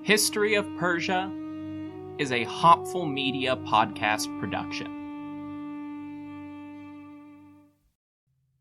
History of Persia is a Hopful Media podcast production.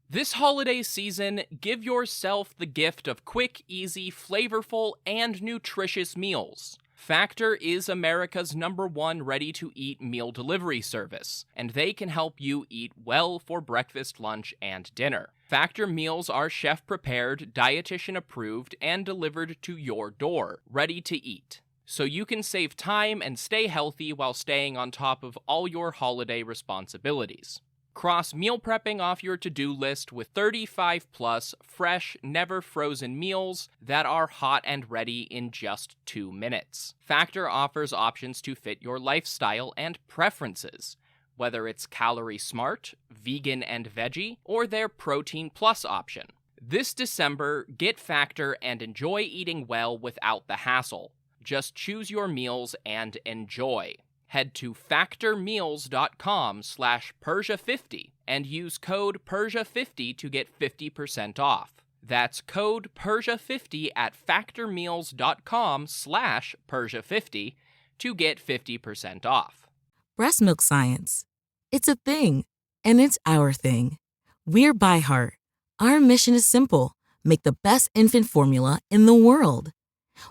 This holiday season, give yourself the gift of quick, easy, flavorful, and nutritious meals. Factor is America's #1 ready-to-eat meal delivery service, and they can help you eat well for breakfast, lunch, and dinner. Factor meals are chef-prepared, dietitian-approved, and delivered to your door, ready to eat. So you can save time and stay healthy while staying on top of all your holiday responsibilities. Cross meal prepping off your to-do list with 35-plus fresh, never-frozen meals that are hot and ready in just 2 minutes. Factor offers options to fit your lifestyle and preferences, whether it's calorie smart, vegan and veggie, or their protein plus option. This December, get Factor and enjoy eating well without the hassle. Just choose your meals and enjoy. Head to factormeals.com/Persia50 and use code Persia50 to get 50% off. That's code Persia50 at factormeals.com/Persia50 to get 50% off. Breast milk science. It's a thing, and it's our thing. We're By Heart. Our mission is simple: make the best infant formula in the world.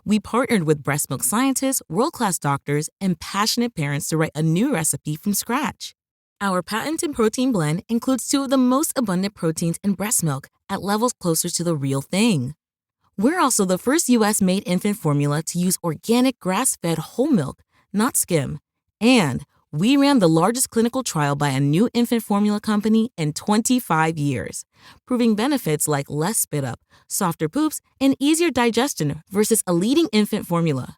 We partnered with breast milk scientists, world-class doctors, and passionate parents to write a new recipe from scratch. Our patented protein blend includes 2 of the most abundant proteins in breast milk at levels closer to the real thing. We're also the first U.S.-made infant formula to use organic grass-fed whole milk, not skim. And we ran the largest clinical trial by a new infant formula company in 25 years, proving benefits like less spit up, softer poops, and easier digestion versus a leading infant formula.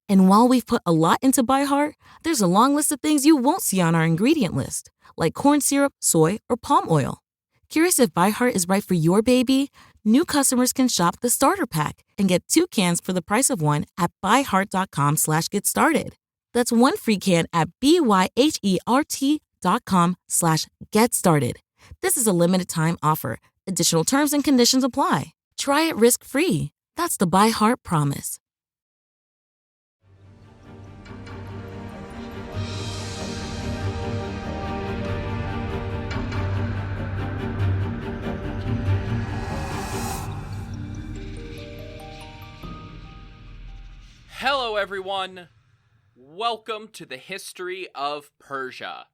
And while we've put a lot into By Heart, there's a long list of things you won't see on our ingredient list, like corn syrup, soy, or palm oil. Curious if By Heart is right for your baby? New customers can shop the starter pack and get 2 cans for the price of 1 at byheart.com/getstarted. That's 1 free can at byheart.com/getstarted. This is a limited time offer. Additional terms and conditions apply. Try it risk-free. That's the By Heart promise. Hello, everyone. Welcome to the History of Persia.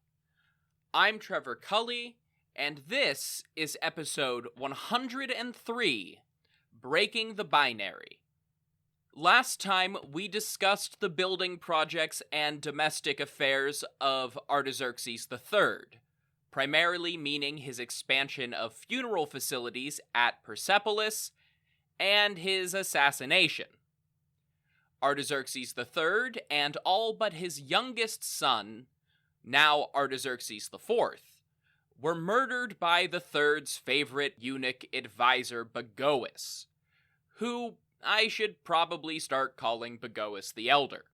I'm Trevor Cully, and this is episode 103, Breaking the Binary. Last time, we discussed the building projects and domestic affairs of Artaxerxes III, primarily meaning his expansion of funeral facilities at Persepolis and his assassination. Artaxerxes III and all but his youngest son, now Artaxerxes IV, were murdered by the third's favorite eunuch advisor Bagoas, who I should probably start calling Bagoas the Elder.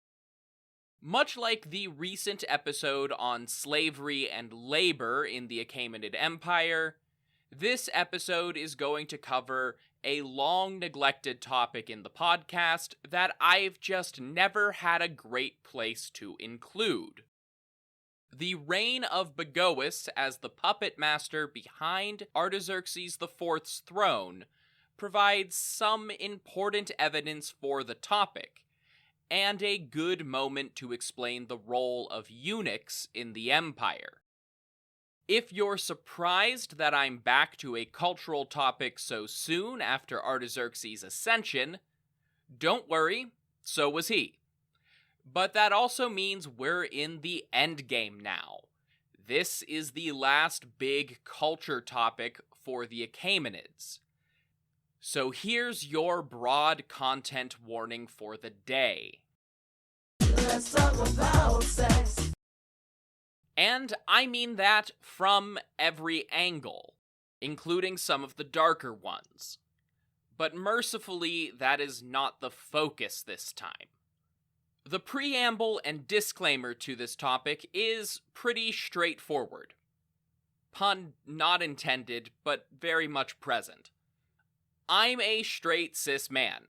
Much like the recent episode on slavery and labor in the Achaemenid Empire, this episode is going to cover a long-neglected topic in the podcast that I've just never had a great place to include. The reign of Bagoas as the puppet master behind Artaxerxes IV's throne provides some important evidence for the topic, and a good moment to explain the role of eunuchs in the empire. If you're surprised that I'm back to a cultural topic so soon after Artaxerxes' ascension, don't worry, so was he. But that also means we're in the endgame now. This is the last big culture topic for the Achaemenids. So here's your broad content warning for the day. Let's talk about sex. And I mean that from every angle, including some of the darker ones. But mercifully, that is not the focus this time. The preamble and disclaimer to this topic is pretty straightforward. Pun not intended, but very much present. I'm a straight cis man.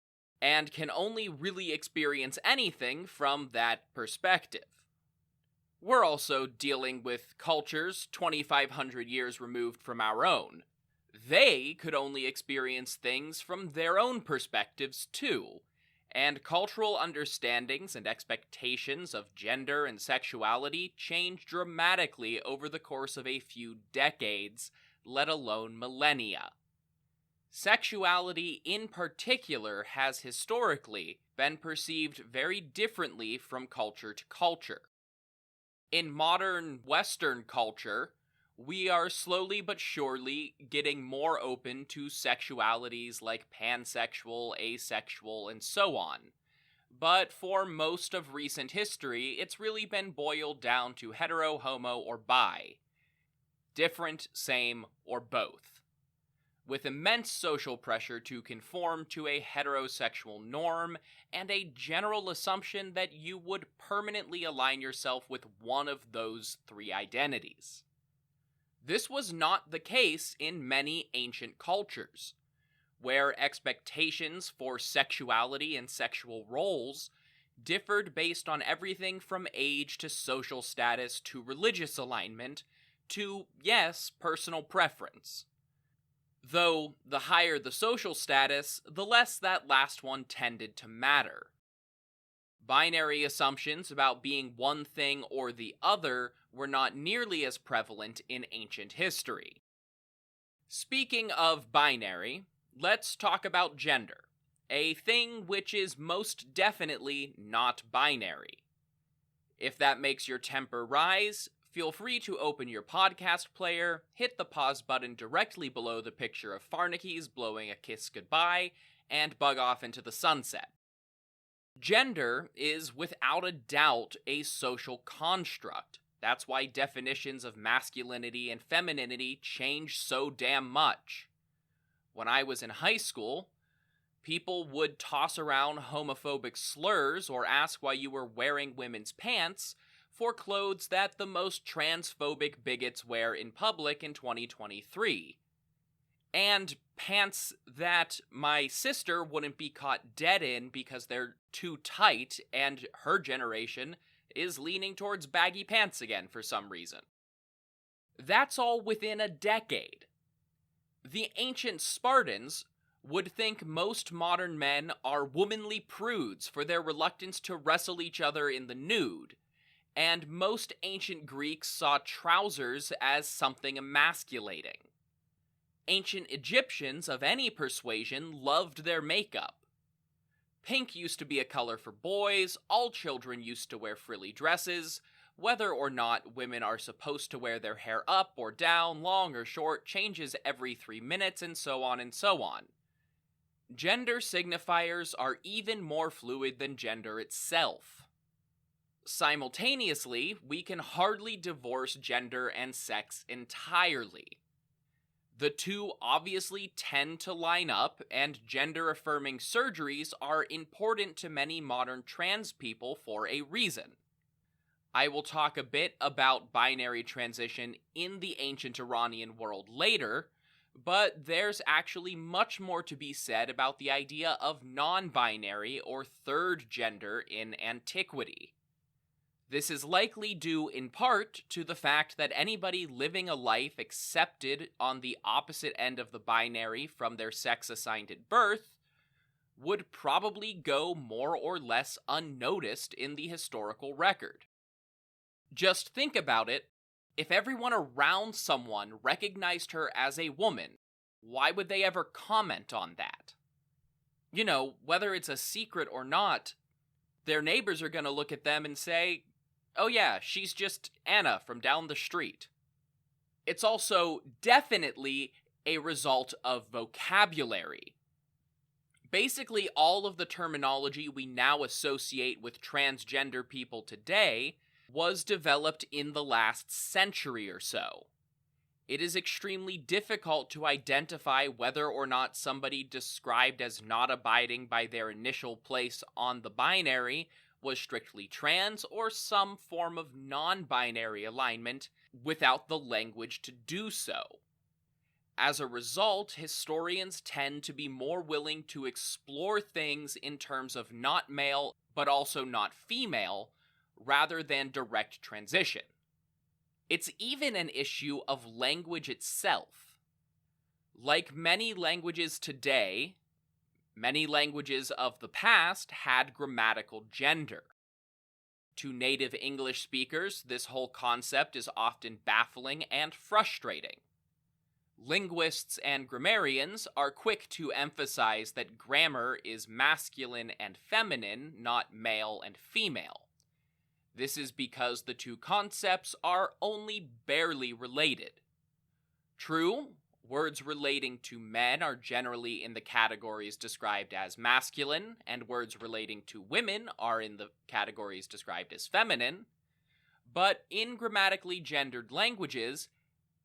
and can only really experience anything from that perspective. We're also dealing with cultures 2,500 years removed from our own. They could only experience things from their own perspectives too, and cultural understandings and expectations of gender and sexuality change dramatically over the course of a few decades, let alone millennia. Sexuality in particular has historically been perceived very differently from culture to culture. In modern Western culture, we are slowly but surely getting more open to sexualities like pansexual, asexual, and so on. But for most of recent history, it's really been boiled down to hetero, homo, or bi. Different, same, or both. With immense social pressure to conform to a heterosexual norm and a general assumption that you would permanently align yourself with one of those three identities. This was not the case in many ancient cultures, where expectations for sexuality and sexual roles differed based on everything from age to social status to religious alignment to, yes, personal preference. Though the higher the social status, the less that last one tended to matter. Binary assumptions about being one thing or the other were not nearly as prevalent in ancient history. Speaking of binary, let's talk about gender, a thing which is most definitely not binary. If that makes your temper rise, feel free to open your podcast player, hit the pause button directly below the picture of Farnakies blowing a kiss goodbye, and bug off into the sunset. Gender is without a doubt a social construct. That's why definitions of masculinity and femininity change so damn much. When I was in high school, people would toss around homophobic slurs or ask why you were wearing women's pants for clothes that the most transphobic bigots wear in public in 2023. And pants that my sister wouldn't be caught dead in because they're too tight, and her generation is leaning towards baggy pants again for some reason. That's all within a decade. The ancient Spartans would think most modern men are womanly prudes for their reluctance to wrestle each other in the nude, and most ancient Greeks saw trousers as something emasculating. Ancient Egyptians of any persuasion loved their makeup. Pink used to be a color for boys, all children used to wear frilly dresses, whether or not women are supposed to wear their hair up or down, long or short, changes every 3 minutes, and so on and so on. Gender signifiers are even more fluid than gender itself. Simultaneously, we can hardly divorce gender and sex entirely. The two obviously tend to line up, and gender-affirming surgeries are important to many modern trans people for a reason. I will talk a bit about binary transition in the ancient Iranian world later, but there's actually much more to be said about the idea of non-binary or third gender in antiquity. This is likely due in part to the fact that anybody living a life accepted on the opposite end of the binary from their sex assigned at birth would probably go more or less unnoticed in the historical record. Just think about it. If everyone around someone recognized her as a woman, why would they ever comment on that? You know, whether it's a secret or not, their neighbors are going to look at them and say, "Oh yeah, she's just Anna from down the street." It's also definitely a result of vocabulary. Basically, all of the terminology we now associate with transgender people today was developed in the last century or so. It is extremely difficult to identify whether or not somebody described as not abiding by their initial place on the binary was strictly trans or some form of non-binary alignment without the language to do so. As a result, historians tend to be more willing to explore things in terms of not male, but also not female, rather than direct transition. It's even an issue of language itself. Like many languages today, many languages of the past had grammatical gender. To native English speakers, this whole concept is often baffling and frustrating. Linguists and grammarians are quick to emphasize that grammar is masculine and feminine, not male and female. This is because the two concepts are only barely related. True, words relating to men are generally in the categories described as masculine, and words relating to women are in the categories described as feminine, but in grammatically gendered languages,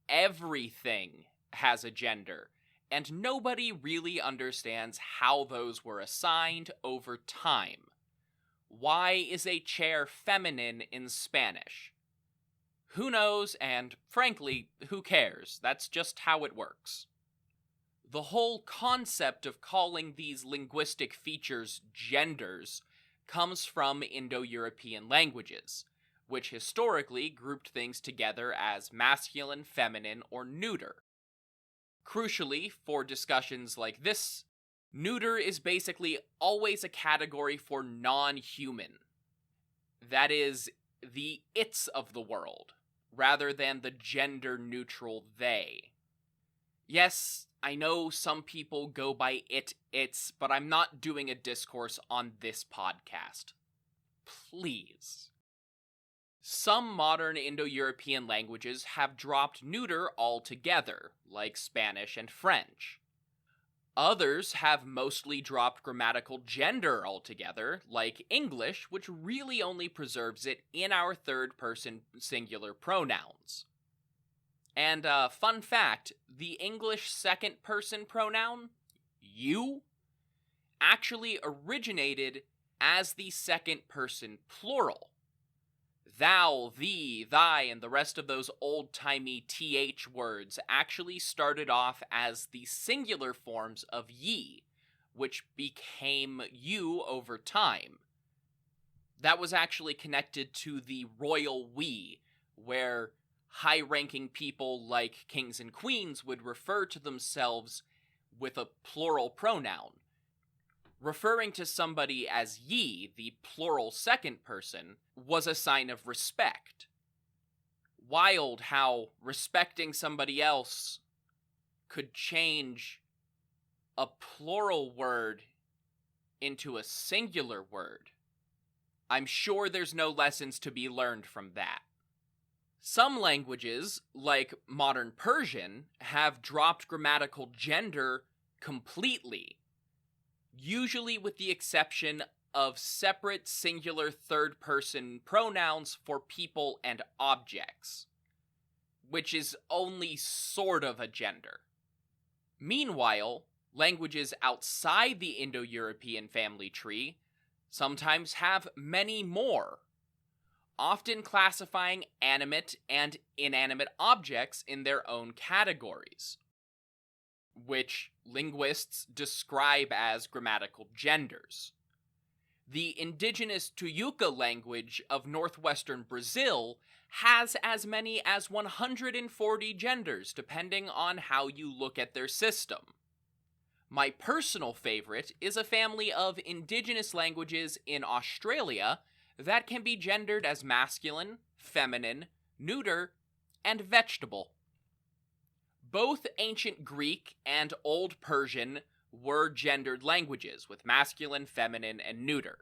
everything has a gender, and nobody really understands how those were assigned over time. Why is a chair feminine in Spanish? Who knows, and frankly, who cares? That's just how it works. The whole concept of calling these linguistic features genders comes from Indo-European languages, which historically grouped things together as masculine, feminine, or neuter. Crucially, for discussions like this, neuter is basically always a category for non-human. That is, the its of the world, rather than the gender-neutral they. Yes, I know some people go by its, but I'm not doing a discourse on this podcast. Please. Some modern Indo-European languages have dropped neuter altogether, like Spanish and French. Others have mostly dropped grammatical gender altogether, like English, which really only preserves it in our third-person singular pronouns. And fun fact, the English second-person pronoun, you, actually originated as the second-person plural. Thou, thee, thy, and the rest of those old-timey th words actually started off as the singular forms of ye, which became you over time. That was actually connected to the royal we, where high-ranking people like kings and queens would refer to themselves with a plural pronoun. Referring to somebody as ye, the plural second person, was a sign of respect. Wild how respecting somebody else could change a plural word into a singular word. I'm sure there's no lessons to be learned from that. Some languages, like modern Persian, have dropped grammatical gender completely, usually with the exception of separate singular third-person pronouns for people and objects, which is only sort of a gender. Meanwhile, languages outside the Indo-European family tree sometimes have many more, often classifying animate and inanimate objects in their own categories, which linguists describe as grammatical genders. The indigenous Tuiuca language of northwestern Brazil has as many as 140 genders, depending on how you look at their system. My personal favorite is a family of indigenous languages in Australia that can be gendered as masculine, feminine, neuter, and vegetable. Both ancient Greek and Old Persian were gendered languages, with masculine, feminine, and neuter.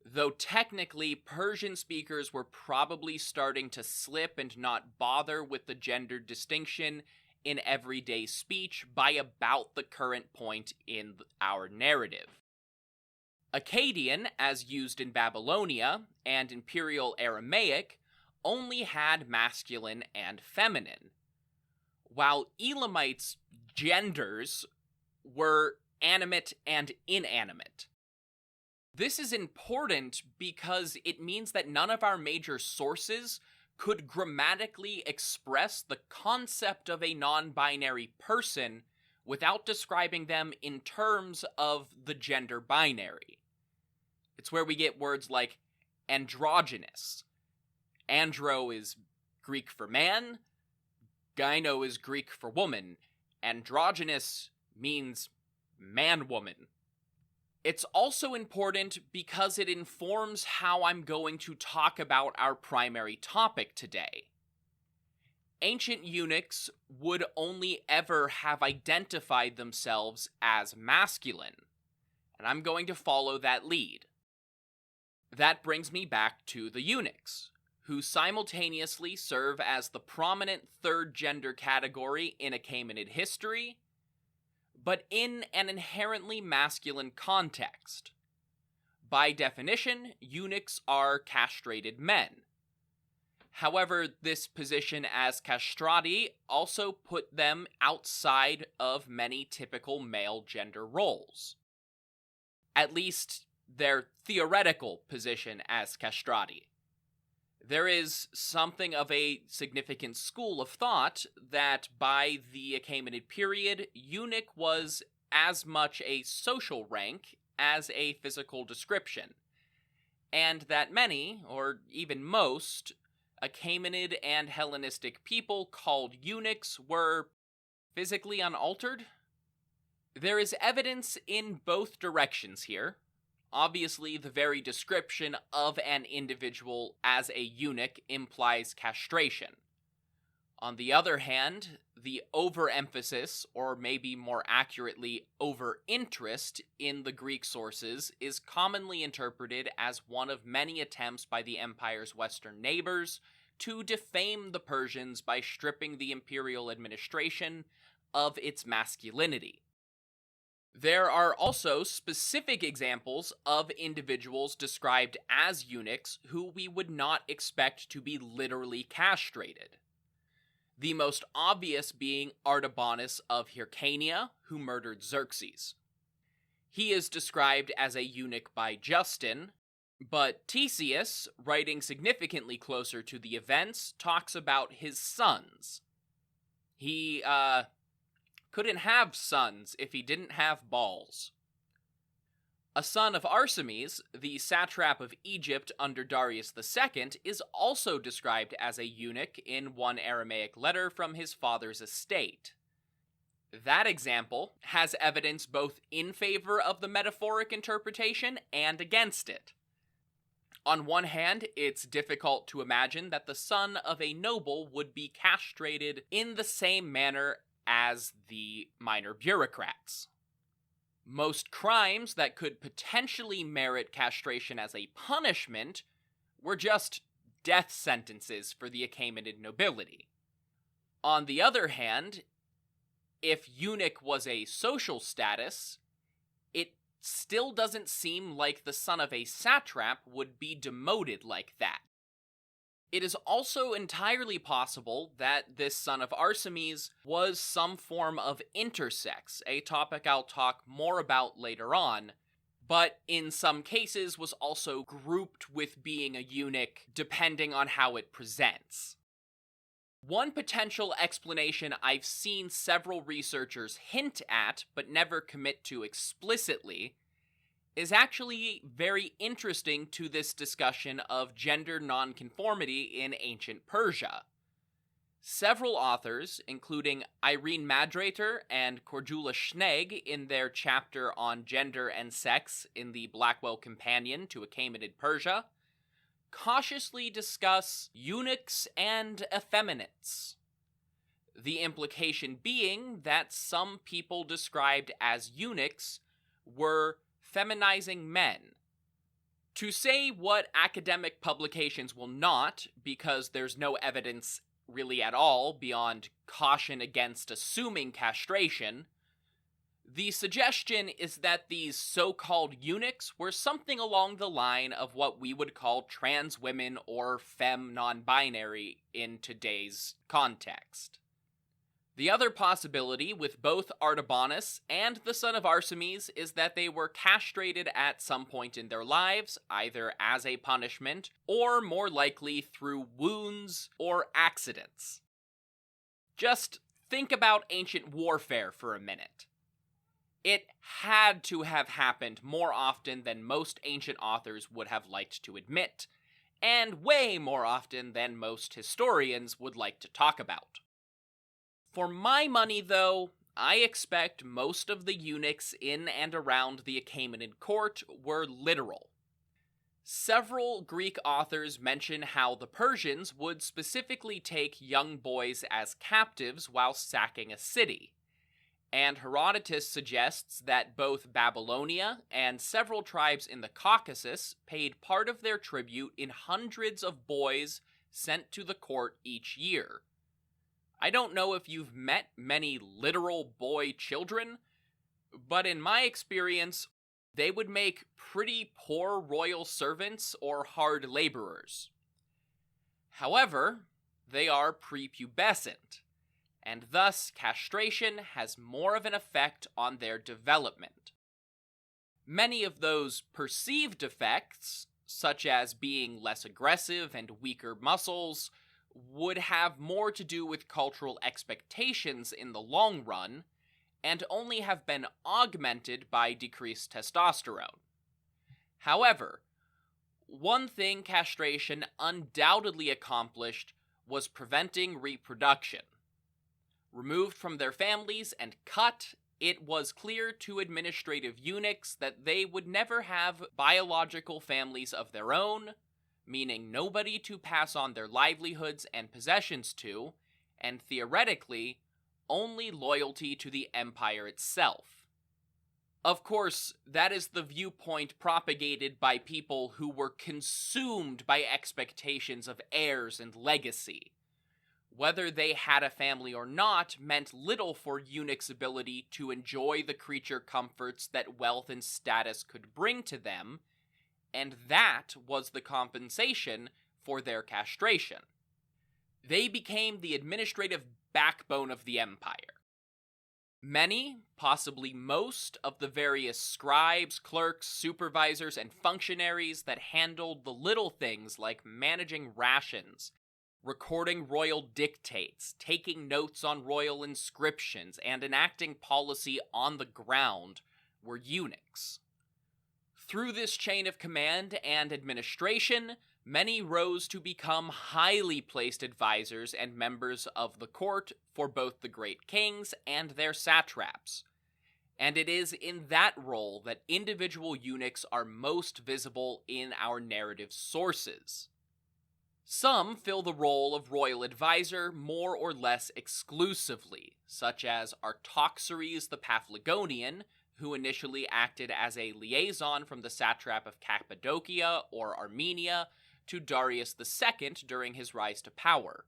Though technically, Persian speakers were probably starting to slip and not bother with the gender distinction in everyday speech by about the current point in our narrative. Akkadian, as used in Babylonia, and Imperial Aramaic, only had masculine and feminine, while Elamites' genders were animate and inanimate. This is important because it means that none of our major sources could grammatically express the concept of a non-binary person without describing them in terms of the gender binary. It's where we get words like androgynous. Andro is Greek for man, gyno is Greek for woman. Androgynous means man-woman. It's also important because it informs how I'm going to talk about our primary topic today. Ancient eunuchs would only ever have identified themselves as masculine, and I'm going to follow that lead. That brings me back to the eunuchs, who simultaneously serve as the prominent third gender category in Achaemenid history, but in an inherently masculine context. By definition, eunuchs are castrated men. However, this position as castrati also put them outside of many typical male gender roles. At least, their theoretical position as castrati. There is something of a significant school of thought that by the Achaemenid period, eunuch was as much a social rank as a physical description, and that many, or even most, Achaemenid and Hellenistic people called eunuchs were physically unaltered. There is evidence in both directions here. Obviously, the very description of an individual as a eunuch implies castration. On the other hand, the overemphasis, or maybe more accurately, overinterest in the Greek sources is commonly interpreted as one of many attempts by the empire's western neighbors to defame the Persians by stripping the imperial administration of its masculinity. There are also specific examples of individuals described as eunuchs who we would not expect to be literally castrated. The most obvious being Artabanus of Hyrcania, who murdered Xerxes. He is described as a eunuch by Justin, but Ctesias, writing significantly closer to the events, talks about his sons. He, couldn't have sons if he didn't have balls. A son of Arsames, the satrap of Egypt under Darius II, is also described as a eunuch in one Aramaic letter from his father's estate. That example has evidence both in favor of the metaphoric interpretation and against it. On one hand, it's difficult to imagine that the son of a noble would be castrated in the same manner as the minor bureaucrats. Most crimes that could potentially merit castration as a punishment were just death sentences for the Achaemenid nobility. On the other hand, if eunuch was a social status, it still doesn't seem like the son of a satrap would be demoted like that. It is also entirely possible that this son of Arsames was some form of intersex, a topic I'll talk more about later on, but in some cases was also grouped with being a eunuch depending on how it presents. One potential explanation I've seen several researchers hint at, but never commit to explicitly, is actually very interesting to this discussion of gender nonconformity in ancient Persia. Several authors, including Irene Madrater and Cordula Schnegg in their chapter on gender and sex in the Blackwell Companion to Achaemenid Persia, cautiously discuss eunuchs and Achaemenids. The implication being that some people described as eunuchs were feminizing men. To say what academic publications will not, because there's no evidence really at all beyond caution against assuming castration, the suggestion is that these so-called eunuchs were something along the line of what we would call trans women or femme non-binary in today's context. The other possibility with both Artabanus and the son of Arsames is that they were castrated at some point in their lives, either as a punishment or more likely through wounds or accidents. Just think about ancient warfare for a minute. It had to have happened more often than most ancient authors would have liked to admit, and way more often than most historians would like to talk about. For my money, though, I expect most of the eunuchs in and around the Achaemenid court were literal. Several Greek authors mention how the Persians would specifically take young boys as captives while sacking a city, and Herodotus suggests that both Babylonia and several tribes in the Caucasus paid part of their tribute in hundreds of boys sent to the court each year. I don't know if you've met many literal boy children, but in my experience, they would make pretty poor royal servants or hard laborers. However, they are prepubescent, and thus castration has more of an effect on their development. Many of those perceived effects, such as being less aggressive and weaker muscles, would have more to do with cultural expectations in the long run, and only have been augmented by decreased testosterone. However, one thing castration undoubtedly accomplished was preventing reproduction. Removed from their families and cut, it was clear to administrative eunuchs that they would never have biological families of their own, meaning nobody to pass on their livelihoods and possessions to, and theoretically, only loyalty to the empire itself. Of course, that is the viewpoint propagated by people who were consumed by expectations of heirs and legacy. Whether they had a family or not meant little for eunuchs' ability to enjoy the creature comforts that wealth and status could bring to them, and that was the compensation for their castration. They became the administrative backbone of the empire. Many, possibly most, of the various scribes, clerks, supervisors, and functionaries that handled the little things like managing rations, recording royal dictates, taking notes on royal inscriptions, and enacting policy on the ground were eunuchs. Through this chain of command and administration, many rose to become highly placed advisors and members of the court for both the great kings and their satraps. And it is in that role that individual eunuchs are most visible in our narrative sources. Some fill the role of royal advisor more or less exclusively, such as Artaxerxes the Paphlagonian, who initially acted as a liaison from the satrap of Cappadocia or Armenia to Darius II during his rise to power,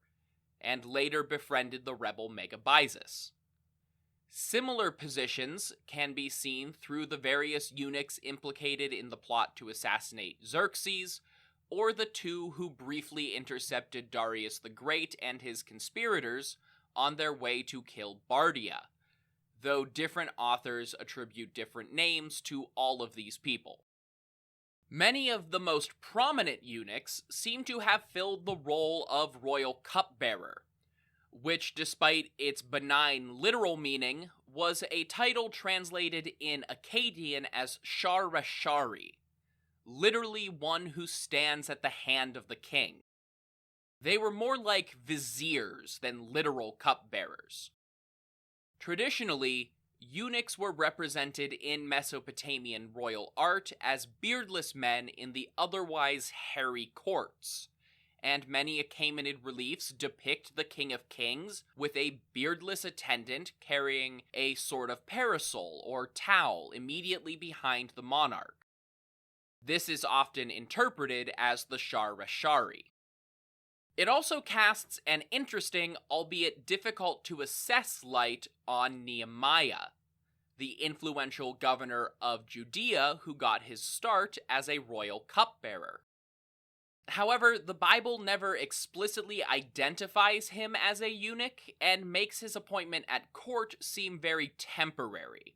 and later befriended the rebel Megabyzus. Similar positions can be seen through the various eunuchs implicated in the plot to assassinate Xerxes, or the two who briefly intercepted Darius the Great and his conspirators on their way to kill Bardia, though different authors attribute different names to all of these people. Many of the most prominent eunuchs seem to have filled the role of royal cupbearer, which, despite its benign literal meaning, was a title translated in Akkadian as Shar-Rashari, literally one who stands at the hand of the king. They were more like viziers than literal cupbearers. Traditionally, eunuchs were represented in Mesopotamian royal art as beardless men in the otherwise hairy courts, and many Achaemenid reliefs depict the King of Kings with a beardless attendant carrying a sort of parasol or towel immediately behind the monarch. This is often interpreted as the Shar-Rashari. It also casts an interesting, albeit difficult to assess light on Nehemiah, the influential governor of Judea who got his start as a royal cupbearer. However, the Bible never explicitly identifies him as a eunuch and makes his appointment at court seem very temporary.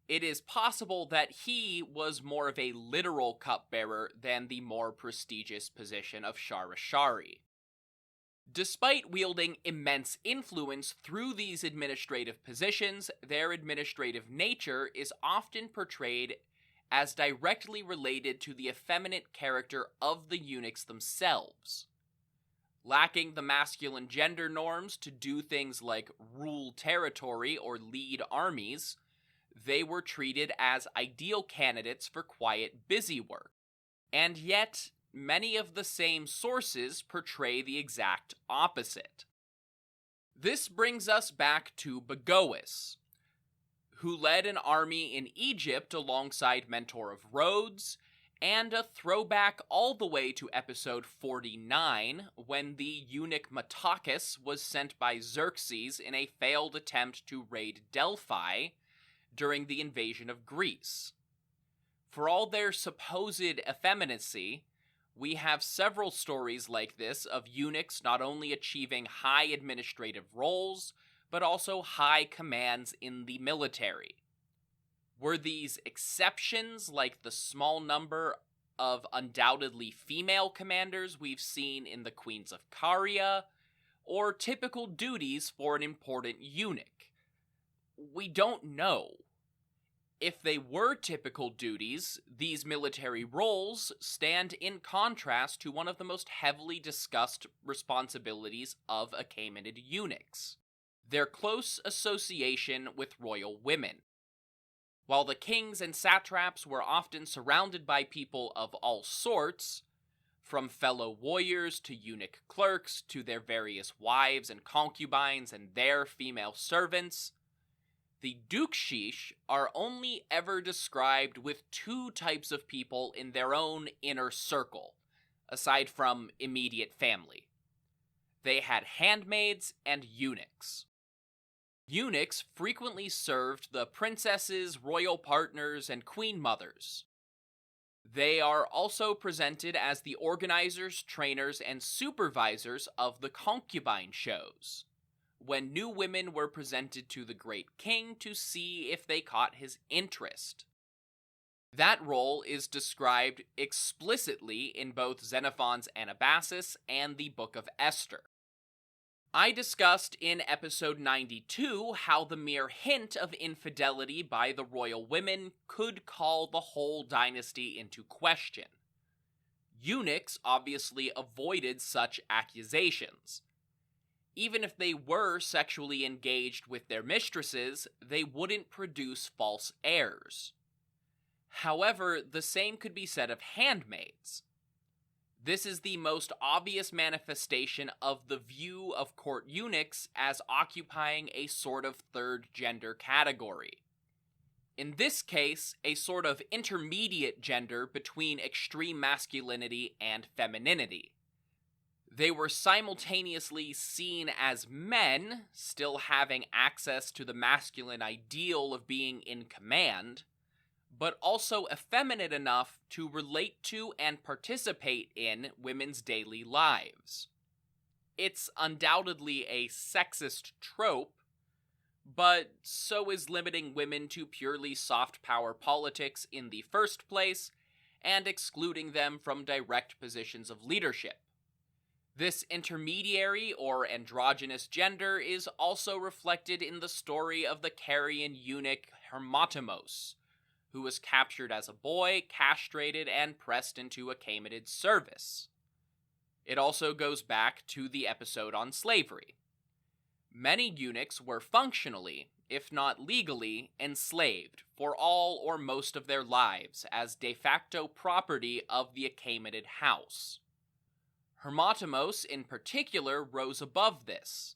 It is possible that he was more of a literal cupbearer than the more prestigious position of Shara-Shari. Despite wielding immense influence through these administrative positions, their administrative nature is often portrayed as directly related to the effeminate character of the eunuchs themselves. Lacking the masculine gender norms to do things like rule territory or lead armies, they were treated as ideal candidates for quiet, busy work. And yet, many of the same sources portray the exact opposite. This brings us back to Bagoas, who led an army in Egypt alongside Mentor of Rhodes, and a throwback all the way to episode 49, when the eunuch Metakas was sent by Xerxes in a failed attempt to raid Delphi during the invasion of Greece. For all their supposed effeminacy, we have several stories like this of eunuchs not only achieving high administrative roles, but also high commands in the military. Were these exceptions, like the small number of undoubtedly female commanders we've seen in the Queens of Caria, or typical duties for an important eunuch? We don't know. If they were typical duties, these military roles stand in contrast to one of the most heavily discussed responsibilities of Achaemenid eunuchs: their close association with royal women. While the kings and satraps were often surrounded by people of all sorts, from fellow warriors to eunuch clerks to their various wives and concubines and their female servants, the dukshish are only ever described with two types of people in their own inner circle, aside from immediate family. They had handmaids and eunuchs. Eunuchs frequently served the princesses, royal partners, and queen mothers. They are also presented as the organizers, trainers, and supervisors of the concubine shows, when new women were presented to the great king to see if they caught his interest. That role is described explicitly in both Xenophon's Anabasis and the Book of Esther. I discussed in episode 92 how the mere hint of infidelity by the royal women could call the whole dynasty into question. Eunuchs obviously avoided such accusations. Even if they were sexually engaged with their mistresses, they wouldn't produce false heirs. However, the same could be said of handmaids. This is the most obvious manifestation of the view of court eunuchs as occupying a sort of third gender category. In this case, a sort of intermediate gender between extreme masculinity and femininity. They were simultaneously seen as men, still having access to the masculine ideal of being in command, but also effeminate enough to relate to and participate in women's daily lives. It's undoubtedly a sexist trope, but so is limiting women to purely soft power politics in the first place, and excluding them from direct positions of leadership. This intermediary or androgynous gender is also reflected in the story of the Carian eunuch Hermotimos, who was captured as a boy, castrated, and pressed into Achaemenid service. It also goes back to the episode on slavery. Many eunuchs were functionally, if not legally, enslaved for all or most of their lives as de facto property of the Achaemenid house. Hermotimos in particular rose above this,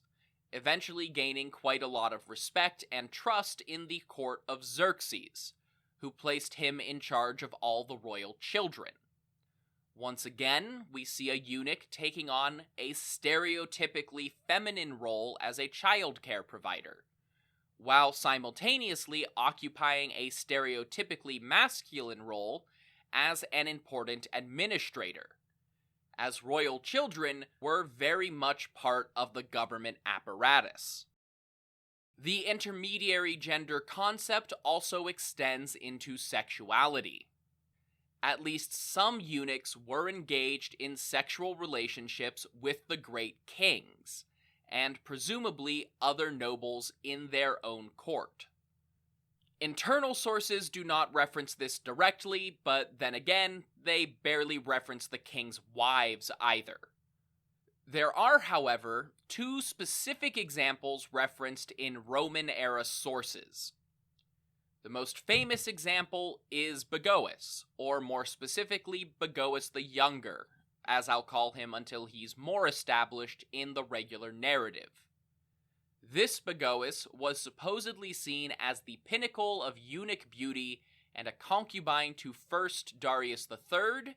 eventually gaining quite a lot of respect and trust in the court of Xerxes, who placed him in charge of all the royal children. Once again, we see a eunuch taking on a stereotypically feminine role as a childcare provider, while simultaneously occupying a stereotypically masculine role as an important administrator, as royal children were very much part of the government apparatus. The intermediary gender concept also extends into sexuality. At least some eunuchs were engaged in sexual relationships with the great kings, and presumably other nobles in their own court. Internal sources do not reference this directly, but then again, they barely reference the king's wives either. There are, however, two specific examples referenced in Roman-era sources. The most famous example is Bagoas, or more specifically, Bagoas the Younger, as I'll call him until he's more established in the regular narrative. This Bagoas was supposedly seen as the pinnacle of eunuch beauty and a concubine to first Darius III,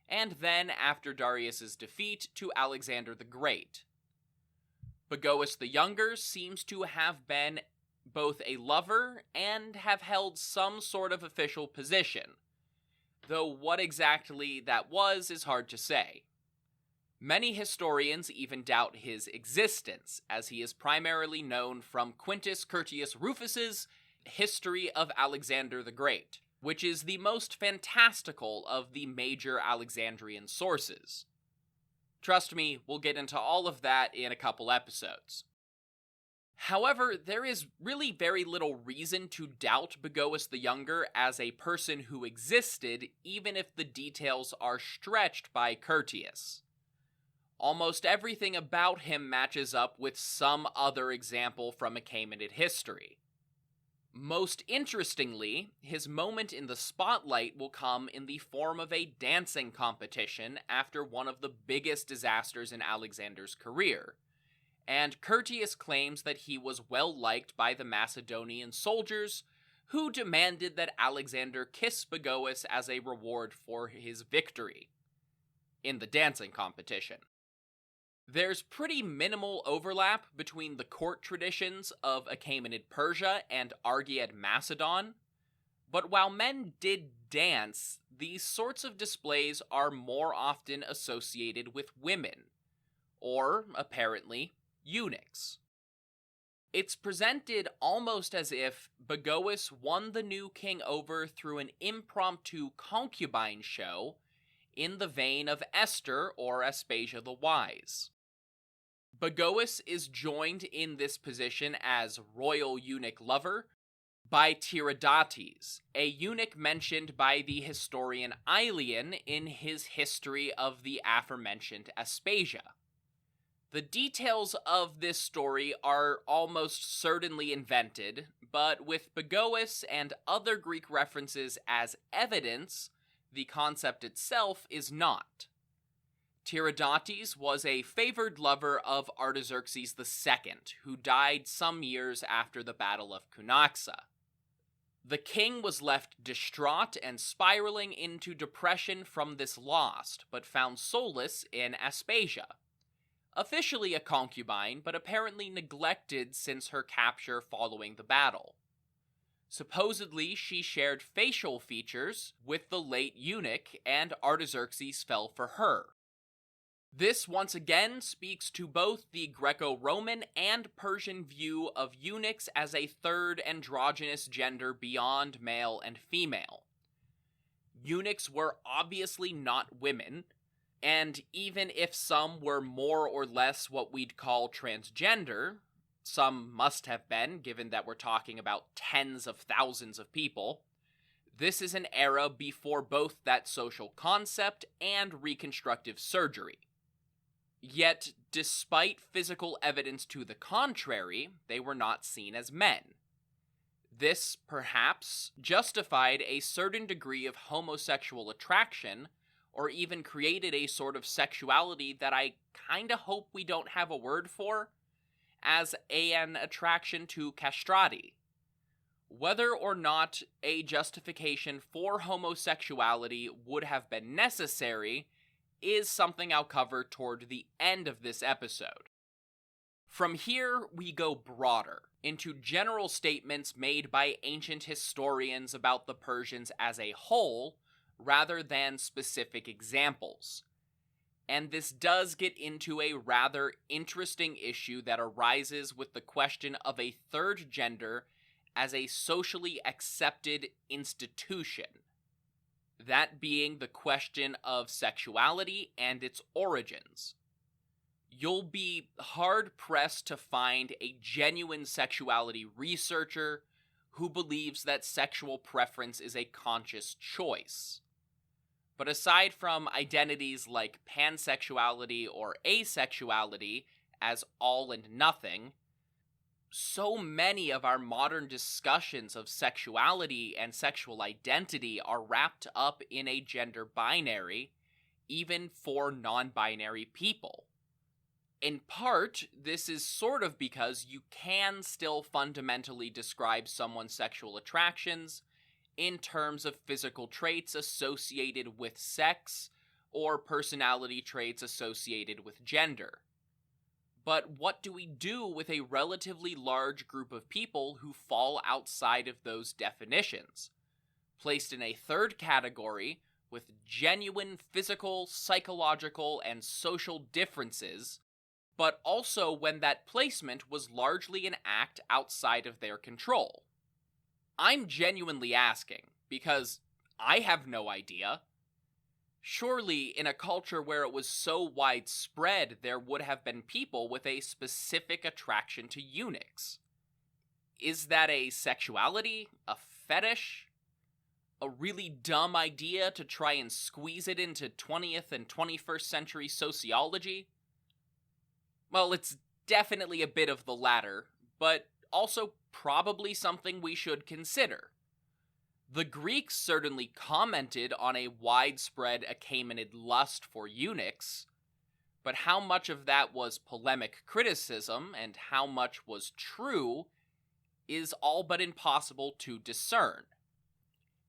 and then, after Darius's defeat, to Alexander the Great. Bagoas the Younger seems to have been both a lover and have held some sort of official position, though what exactly that was is hard to say. Many historians even doubt his existence, as he is primarily known from Quintus Curtius Rufus's History of Alexander the Great, which is the most fantastical of the major Alexandrian sources. Trust me, we'll get into all of that in a couple episodes. However, there is really very little reason to doubt Bagoas the Younger as a person who existed, even if the details are stretched by Curtius. Almost everything about him matches up with some other example from Achaemenid history. Most interestingly, his moment in the spotlight will come in the form of a dancing competition after one of the biggest disasters in Alexander's career, and Curtius claims that he was well liked by the Macedonian soldiers, who demanded that Alexander kiss Bagoas as a reward for his victory in the dancing competition. There's pretty minimal overlap between the court traditions of Achaemenid Persia and Argead Macedon, but while men did dance, these sorts of displays are more often associated with women, or, apparently, eunuchs. It's presented almost as if Bagoas won the new king over through an impromptu concubine show in the vein of Esther or Aspasia the Wise. Bagoas is joined in this position as royal eunuch lover by Tiridates, a eunuch mentioned by the historian Aelian in his history of the aforementioned Aspasia. The details of this story are almost certainly invented, but with Bagoas and other Greek references as evidence, the concept itself is not. Tiridates was a favored lover of Artaxerxes II, who died some years after the Battle of Cunaxa. The king was left distraught and spiraling into depression from this loss, but found solace in Aspasia, officially a concubine, but apparently neglected since her capture following the battle. Supposedly, she shared facial features with the late eunuch, and Artaxerxes fell for her. This once again speaks to both the Greco-Roman and Persian view of eunuchs as a third androgynous gender beyond male and female. Eunuchs were obviously not women, and even if some were more or less what we'd call transgender, some must have been, given that we're talking about tens of thousands of people, this is an era before both that social concept and reconstructive surgery. Yet, despite physical evidence to the contrary, they were not seen as men. This, perhaps, justified a certain degree of homosexual attraction, or even created a sort of sexuality that I kinda hope we don't have a word for, as an attraction to castrati. Whether or not a justification for homosexuality would have been necessary is something I'll cover toward the end of this episode. From here, we go broader, into general statements made by ancient historians about the Persians as a whole, rather than specific examples. And this does get into a rather interesting issue that arises with the question of a third gender as a socially accepted institution. That being the question of sexuality and its origins. You'll be hard-pressed to find a genuine sexuality researcher who believes that sexual preference is a conscious choice. But aside from identities like pansexuality or asexuality as all and nothing, so many of our modern discussions of sexuality and sexual identity are wrapped up in a gender binary, even for non-binary people. In part, this is sort of because you can still fundamentally describe someone's sexual attractions in terms of physical traits associated with sex or personality traits associated with gender. But what do we do with a relatively large group of people who fall outside of those definitions, placed in a third category with genuine physical, psychological, and social differences, but also when that placement was largely an act outside of their control? I'm genuinely asking, because I have no idea. Surely, in a culture where it was so widespread, there would have been people with a specific attraction to eunuchs. Is that a sexuality? A fetish? A really dumb idea to try and squeeze it into 20th and 21st century sociology? Well, it's definitely a bit of the latter, but also probably something we should consider. The Greeks certainly commented on a widespread Achaemenid lust for eunuchs, but how much of that was polemic criticism and how much was true is all but impossible to discern.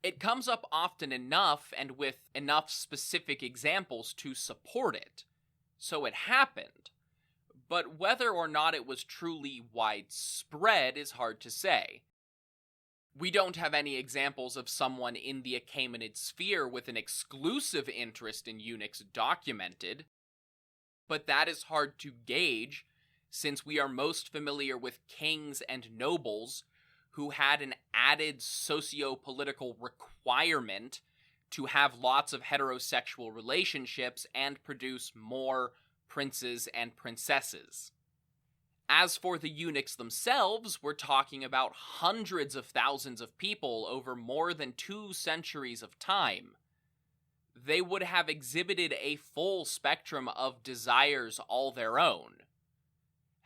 It comes up often enough and with enough specific examples to support it, so it happened. But whether or not it was truly widespread is hard to say. We don't have any examples of someone in the Achaemenid sphere with an exclusive interest in eunuchs documented, but that is hard to gauge since we are most familiar with kings and nobles who had an added socio-political requirement to have lots of heterosexual relationships and produce more princes and princesses. As for the eunuchs themselves, we're talking about hundreds of thousands of people over more than 2 centuries of time. They would have exhibited a full spectrum of desires all their own.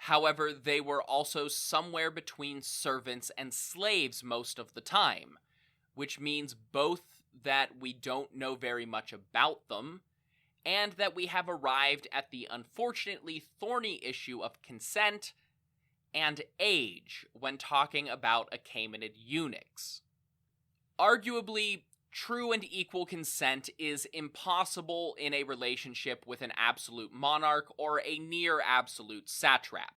However, they were also somewhere between servants and slaves most of the time, which means both that we don't know very much about them, and that we have arrived at the unfortunately thorny issue of consent and age when talking about Achaemenid eunuchs. Arguably, true and equal consent is impossible in a relationship with an absolute monarch or a near-absolute satrap.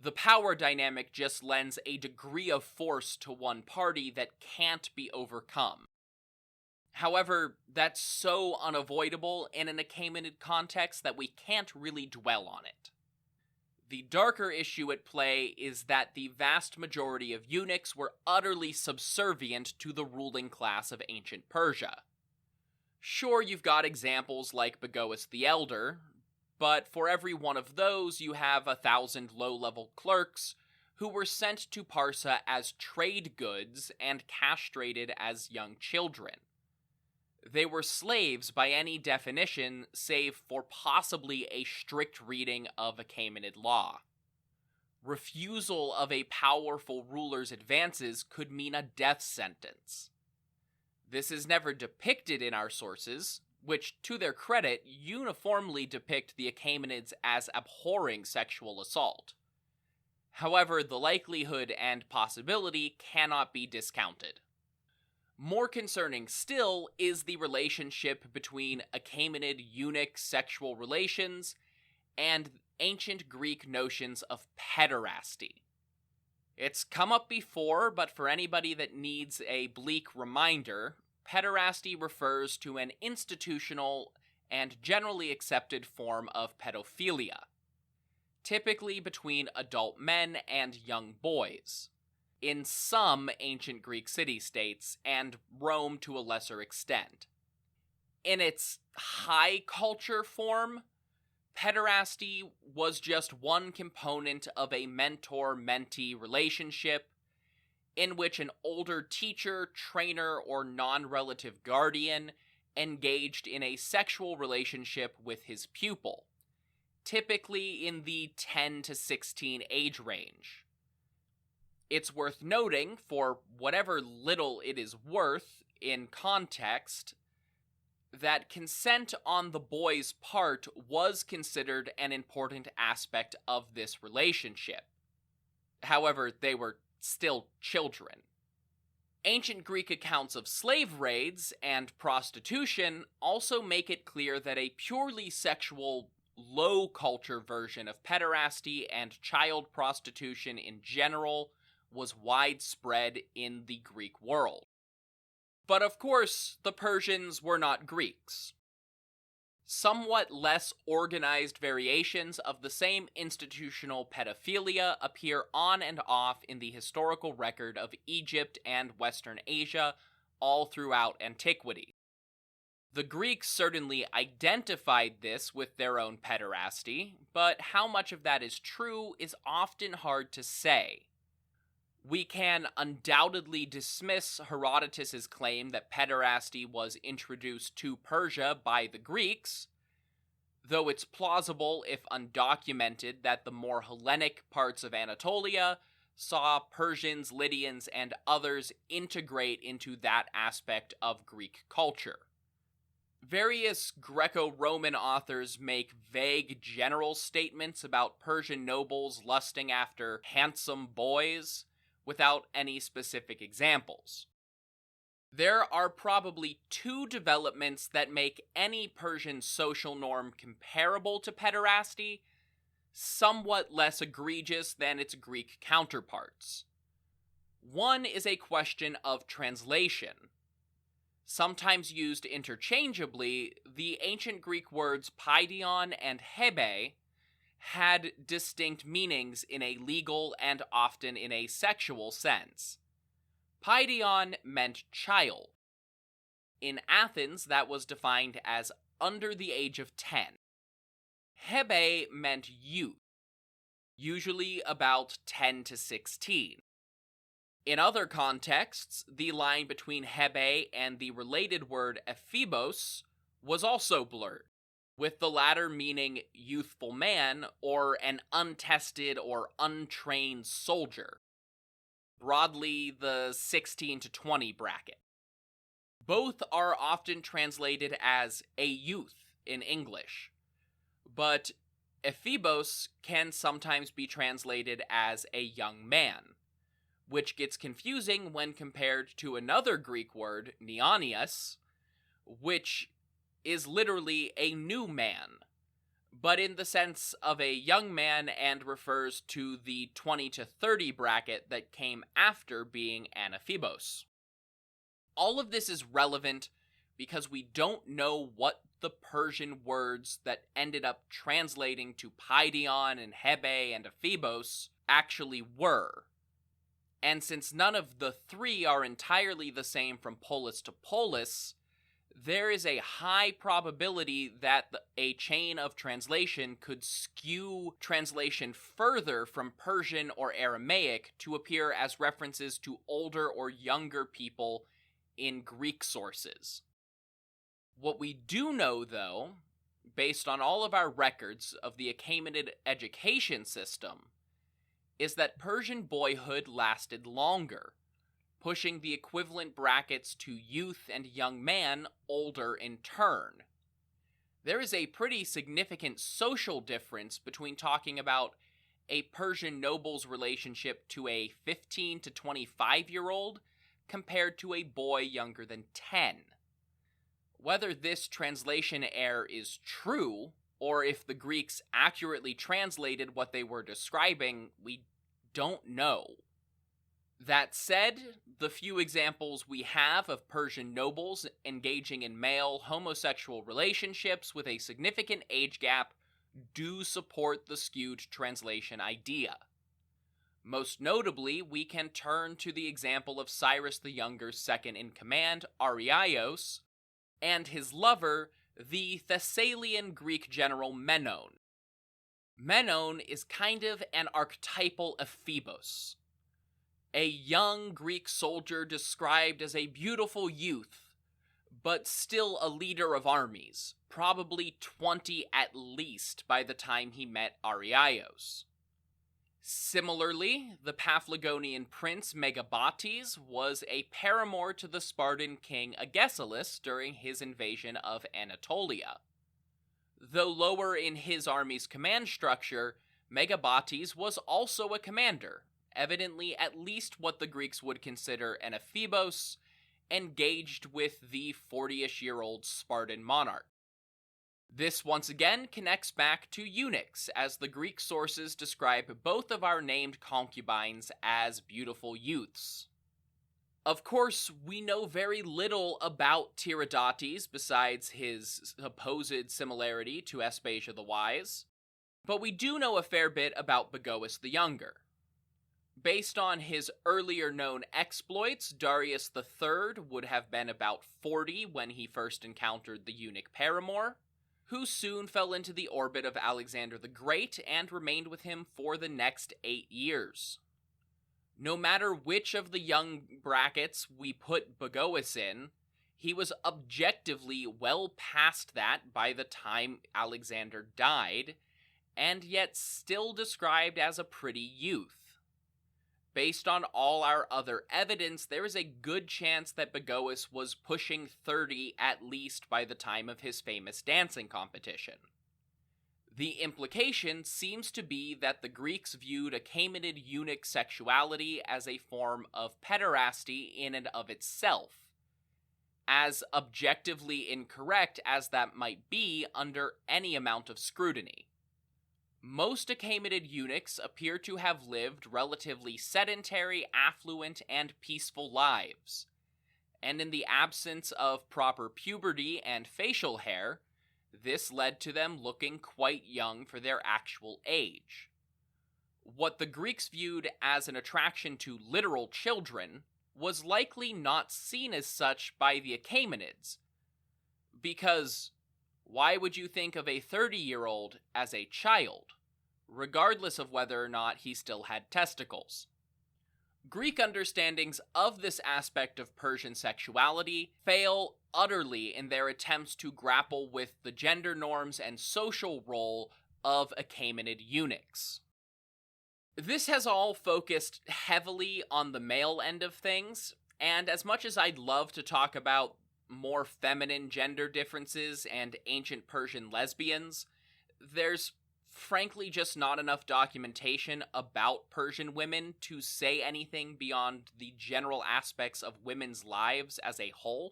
The power dynamic just lends a degree of force to one party that can't be overcome. However, that's so unavoidable in an Achaemenid context that we can't really dwell on it. The darker issue at play is that the vast majority of eunuchs were utterly subservient to the ruling class of ancient Persia. Sure, you've got examples like Bagoas the Elder, but for every one of those you have 1,000 low-level clerks who were sent to Parsa as trade goods and castrated as young children. They were slaves by any definition, save for possibly a strict reading of Achaemenid law. Refusal of a powerful ruler's advances could mean a death sentence. This is never depicted in our sources, which, to their credit, uniformly depict the Achaemenids as abhorring sexual assault. However, the likelihood and possibility cannot be discounted. More concerning still is the relationship between Achaemenid eunuch sexual relations and ancient Greek notions of pederasty. It's come up before, but for anybody that needs a bleak reminder, pederasty refers to an institutional and generally accepted form of pedophilia, typically between adult men and young boys, in some ancient Greek city-states, and Rome to a lesser extent. In its high culture form, pederasty was just one component of a mentor-mentee relationship in which an older teacher, trainer, or non-relative guardian engaged in a sexual relationship with his pupil, typically in the 10 to 16 age range. It's worth noting, for whatever little it is worth in context, that consent on the boy's part was considered an important aspect of this relationship. However, they were still children. Ancient Greek accounts of slave raids and prostitution also make it clear that a purely sexual, low-culture version of pederasty and child prostitution in general was widespread in the Greek world. But of course, the Persians were not Greeks. Somewhat less organized variations of the same institutional pedophilia appear on and off in the historical record of Egypt and Western Asia all throughout antiquity. The Greeks certainly identified this with their own pederasty, but how much of that is true is often hard to say. We can undoubtedly dismiss Herodotus's claim that pederasty was introduced to Persia by the Greeks, though it's plausible, if undocumented, that the more Hellenic parts of Anatolia saw Persians, Lydians, and others integrate into that aspect of Greek culture. Various Greco-Roman authors make vague general statements about Persian nobles lusting after handsome boys, without any specific examples. There are probably two developments that make any Persian social norm comparable to pederasty, somewhat less egregious than its Greek counterparts. One is a question of translation. Sometimes used interchangeably, the ancient Greek words paidion and hebe had distinct meanings in a legal and often in a sexual sense. Paidion meant child. In Athens, that was defined as under the age of 10. Hebe meant youth, usually about 10 to 16. In other contexts, the line between hebe and the related word ephebos was also blurred, with the latter meaning youthful man or an untested or untrained soldier, broadly the 16 to 20 bracket. Both are often translated as a youth in English, but ephebos can sometimes be translated as a young man, which gets confusing when compared to another Greek word, neonios, which is literally a new man, but in the sense of a young man and refers to the 20 to 30 bracket that came after being anaphebos. All of this is relevant because we don't know what the Persian words that ended up translating to paidion and hebe and ephebos actually were. And since none of the three are entirely the same from polis to polis, there is a high probability that a chain of translation could skew translation further from Persian or Aramaic to appear as references to older or younger people in Greek sources. What we do know, though, based on all of our records of the Achaemenid education system, is that Persian boyhood lasted longer, pushing the equivalent brackets to youth and young man older in turn. There is a pretty significant social difference between talking about a Persian noble's relationship to a 15 to 25-year-old compared to a boy younger than 10. Whether this translation error is true, or if the Greeks accurately translated what they were describing, we don't know. That said, the few examples we have of Persian nobles engaging in male homosexual relationships with a significant age gap do support the skewed translation idea. Most notably, we can turn to the example of Cyrus the Younger's second-in-command, Ariaios, and his lover, the Thessalian Greek general Menon. Menon is kind of an archetypal Ephebos, a young Greek soldier described as a beautiful youth, but still a leader of armies, probably 20 at least by the time he met Ariaios. Similarly, the Paphlagonian prince Megabates was a paramour to the Spartan king Agesilaus during his invasion of Anatolia. Though lower in his army's command structure, Megabates was also a commander, evidently at least what the Greeks would consider an Ephebos, engaged with the 40-ish-year-old Spartan monarch. This once again connects back to eunuchs, as the Greek sources describe both of our named concubines as beautiful youths. Of course, we know very little about Tiridates besides his supposed similarity to Aspasia the Wise, but we do know a fair bit about Bagoas the Younger. Based on his earlier known exploits, Darius III would have been about 40 when he first encountered the eunuch paramour, who soon fell into the orbit of Alexander the Great and remained with him for the next 8 years. No matter which of the young brackets we put Bagoas in, he was objectively well past that by the time Alexander died, and yet still described as a pretty youth. Based on all our other evidence, there is a good chance that Bagoas was pushing 30 at least by the time of his famous dancing competition. The implication seems to be that the Greeks viewed Achaemenid eunuch sexuality as a form of pederasty in and of itself, as objectively incorrect as that might be under any amount of scrutiny. Most Achaemenid eunuchs appear to have lived relatively sedentary, affluent, and peaceful lives, and in the absence of proper puberty and facial hair, this led to them looking quite young for their actual age. What the Greeks viewed as an attraction to literal children was likely not seen as such by the Achaemenids, because why would you think of a 30-year-old as a child, regardless of whether or not he still had testicles? Greek understandings of this aspect of Persian sexuality fail utterly in their attempts to grapple with the gender norms and social role of Achaemenid eunuchs. This has all focused heavily on the male end of things, and as much as I'd love to talk about more feminine gender differences and ancient Persian lesbians, there's frankly just not enough documentation about Persian women to say anything beyond the general aspects of women's lives as a whole.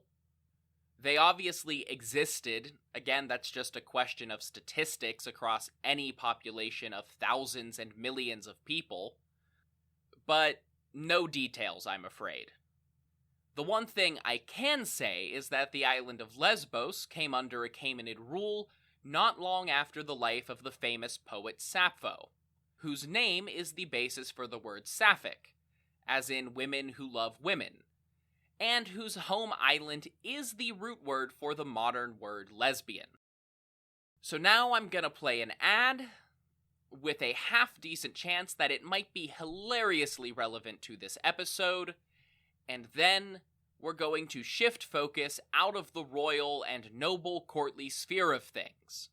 They obviously existed. Again, that's just a question of statistics across any population of thousands and millions of people. But no details, I'm afraid. The one thing I can say is that the island of Lesbos came under Achaemenid rule not long after the life of the famous poet Sappho, whose name is the basis for the word sapphic, as in women who love women, and whose home island is the root word for the modern word lesbian. So now I'm gonna play an ad with a half-decent chance that it might be hilariously relevant to this episode, and then we're going to shift focus out of the royal and noble courtly sphere of things.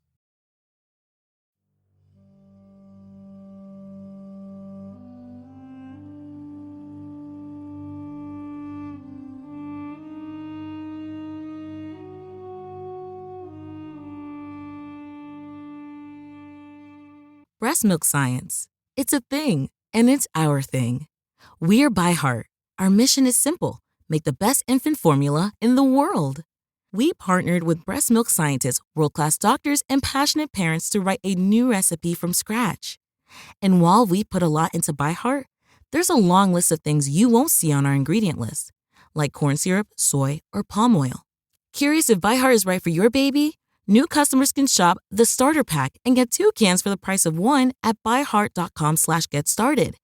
Breast milk science. It's a thing, and it's our thing. We're by heart. Our mission is simple: make the best infant formula in the world. We partnered with breast milk scientists, world-class doctors, and passionate parents to write a new recipe from scratch. And while we put a lot into ByHeart, There's a long list of things you won't see on our ingredient list, like corn syrup, soy, or palm oil. Curious if ByHeart is right for your baby? New customers can shop the starter pack and get 2 cans for the price of 1 at byheart.com/get started.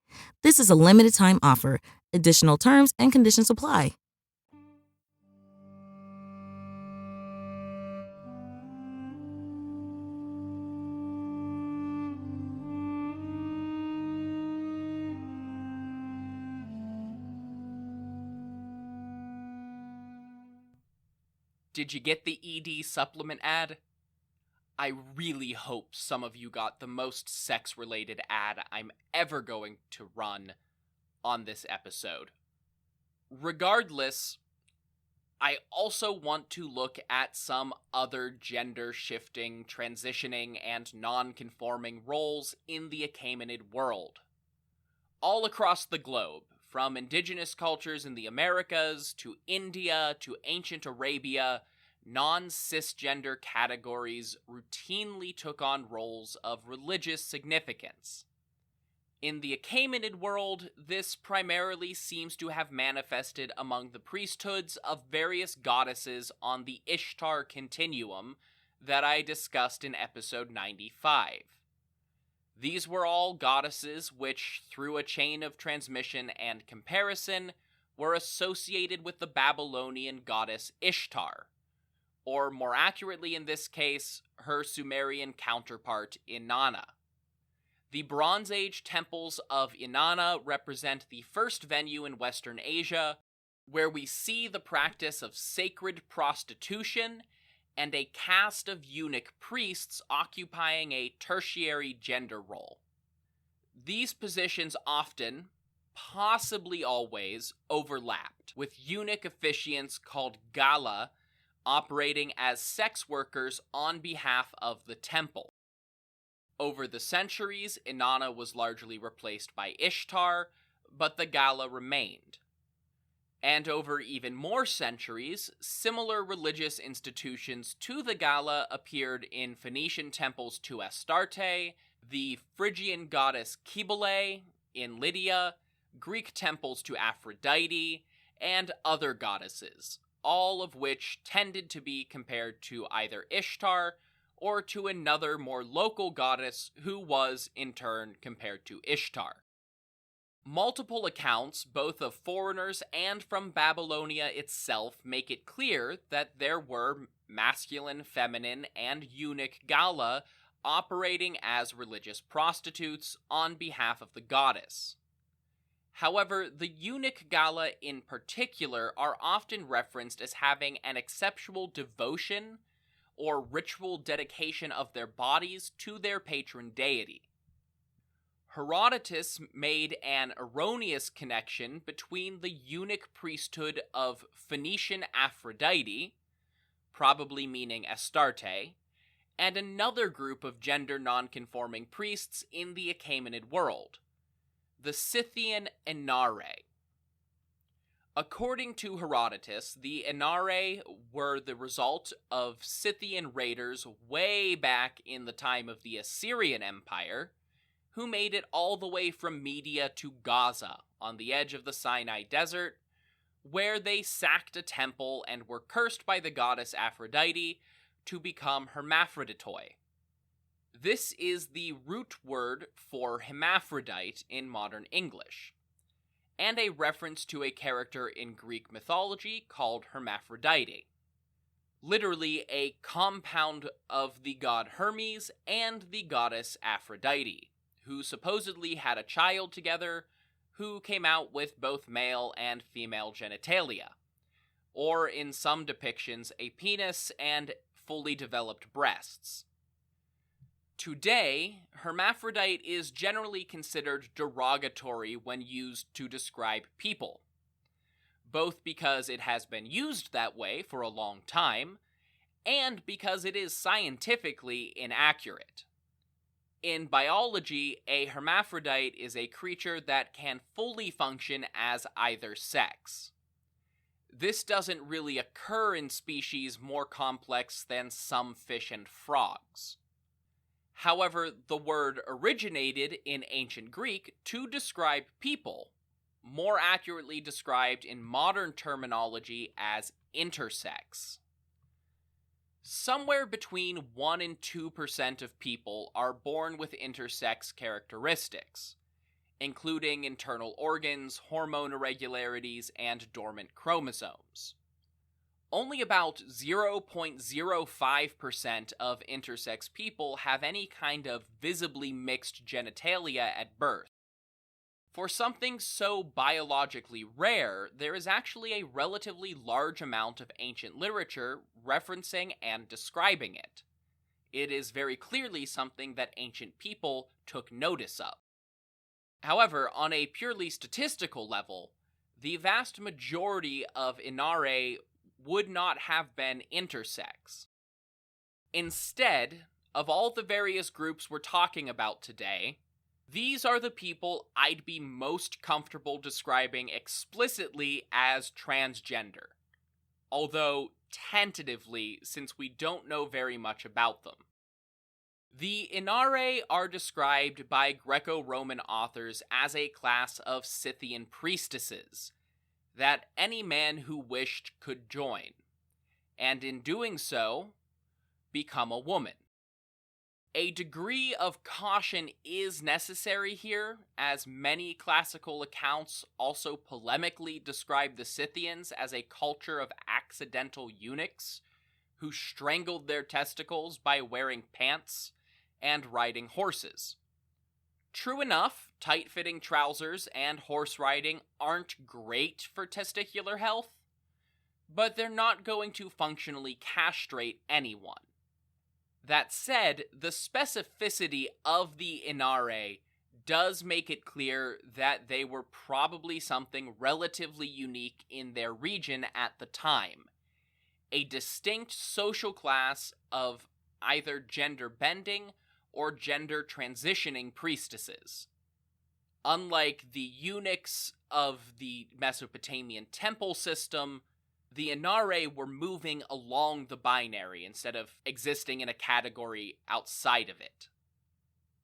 This is a limited time offer. Additional terms and conditions apply. Did you get the ED supplement ad? I really hope some of you got the most sex-related ad I'm ever going to run on this episode. Regardless, I also want to look at some other gender-shifting, transitioning, and non-conforming roles in the Achaemenid world. All across the globe, from indigenous cultures in the Americas, to India, to ancient Arabia, non-cisgender categories routinely took on roles of religious significance. In the Achaemenid world, this primarily seems to have manifested among the priesthoods of various goddesses on the Ishtar continuum that I discussed in episode 95. These were all goddesses which, through a chain of transmission and comparison, were associated with the Babylonian goddess Ishtar, or more accurately in this case, her Sumerian counterpart Inanna. The Bronze Age temples of Inanna represent the first venue in Western Asia where we see the practice of sacred prostitution and a caste of eunuch priests occupying a tertiary gender role. These positions often, possibly always, overlapped, with eunuch officiants called gala operating as sex workers on behalf of the temple. Over the centuries, Inanna was largely replaced by Ishtar, but the gala remained. And over even more centuries, similar religious institutions to the gala appeared in Phoenician temples to Astarte, the Phrygian goddess Cybele in Lydia, Greek temples to Aphrodite, and other goddesses, all of which tended to be compared to either Ishtar or to another more local goddess who was, in turn, compared to Ishtar. Multiple accounts, both of foreigners and from Babylonia itself, make it clear that there were masculine, feminine, and eunuch gala operating as religious prostitutes on behalf of the goddess. However, the eunuch gala in particular are often referenced as having an exceptional devotion or ritual dedication of their bodies to their patron deity. Herodotus made an erroneous connection between the eunuch priesthood of Phoenician Aphrodite, probably meaning Astarte, and another group of gender non-conforming priests in the Achaemenid world, the Scythian Inare. According to Herodotus, the Inare were the result of Scythian raiders way back in the time of the Assyrian Empire, who made it all the way from Media to Gaza, on the edge of the Sinai Desert, where they sacked a temple and were cursed by the goddess Aphrodite to become hermaphroditoi. This is the root word for hermaphrodite in modern English, and a reference to a character in Greek mythology called Hermaphrodite. Literally a compound of the god Hermes and the goddess Aphrodite, who supposedly had a child together who came out with both male and female genitalia, or in some depictions a penis and fully developed breasts. Today, hermaphrodite is generally considered derogatory when used to describe people, both because it has been used that way for a long time, and because it is scientifically inaccurate. In biology, a hermaphrodite is a creature that can fully function as either sex. This doesn't really occur in species more complex than some fish and frogs. However, the word originated in ancient Greek to describe people, more accurately described in modern terminology as intersex. Somewhere between 1 and 2% of people are born with intersex characteristics, including internal organs, hormone irregularities, and dormant chromosomes. Only about 0.05% of intersex people have any kind of visibly mixed genitalia at birth. For something so biologically rare, there is actually a relatively large amount of ancient literature referencing and describing it. It is very clearly something that ancient people took notice of. However, on a purely statistical level, the vast majority of Inare would not have been intersex. Instead, of all the various groups we're talking about today, these are the people I'd be most comfortable describing explicitly as transgender, although tentatively, since we don't know very much about them. The Inare are described by Greco-Roman authors as a class of Scythian priestesses that any man who wished could join, and in doing so, become a woman. A degree of caution is necessary here, as many classical accounts also polemically describe the Scythians as a culture of accidental eunuchs who strangled their testicles by wearing pants and riding horses. True enough, tight-fitting trousers and horse riding aren't great for testicular health, but they're not going to functionally castrate anyone. That said, the specificity of the Inare does make it clear that they were probably something relatively unique in their region at the time. A distinct social class of either gender-bending or gender-transitioning priestesses. Unlike the eunuchs of the Mesopotamian temple system, the Inare were moving along the binary instead of existing in a category outside of it.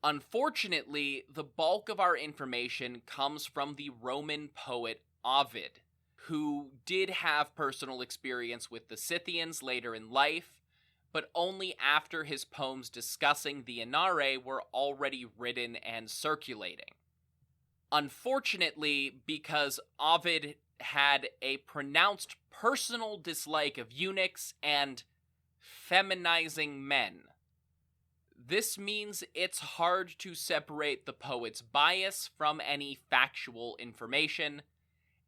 Unfortunately, the bulk of our information comes from the Roman poet Ovid, who did have personal experience with the Scythians later in life, but only after his poems discussing the Inare were already written and circulating. Unfortunately, because Ovid had a pronounced personal dislike of eunuchs and feminizing men, this means it's hard to separate the poet's bias from any factual information,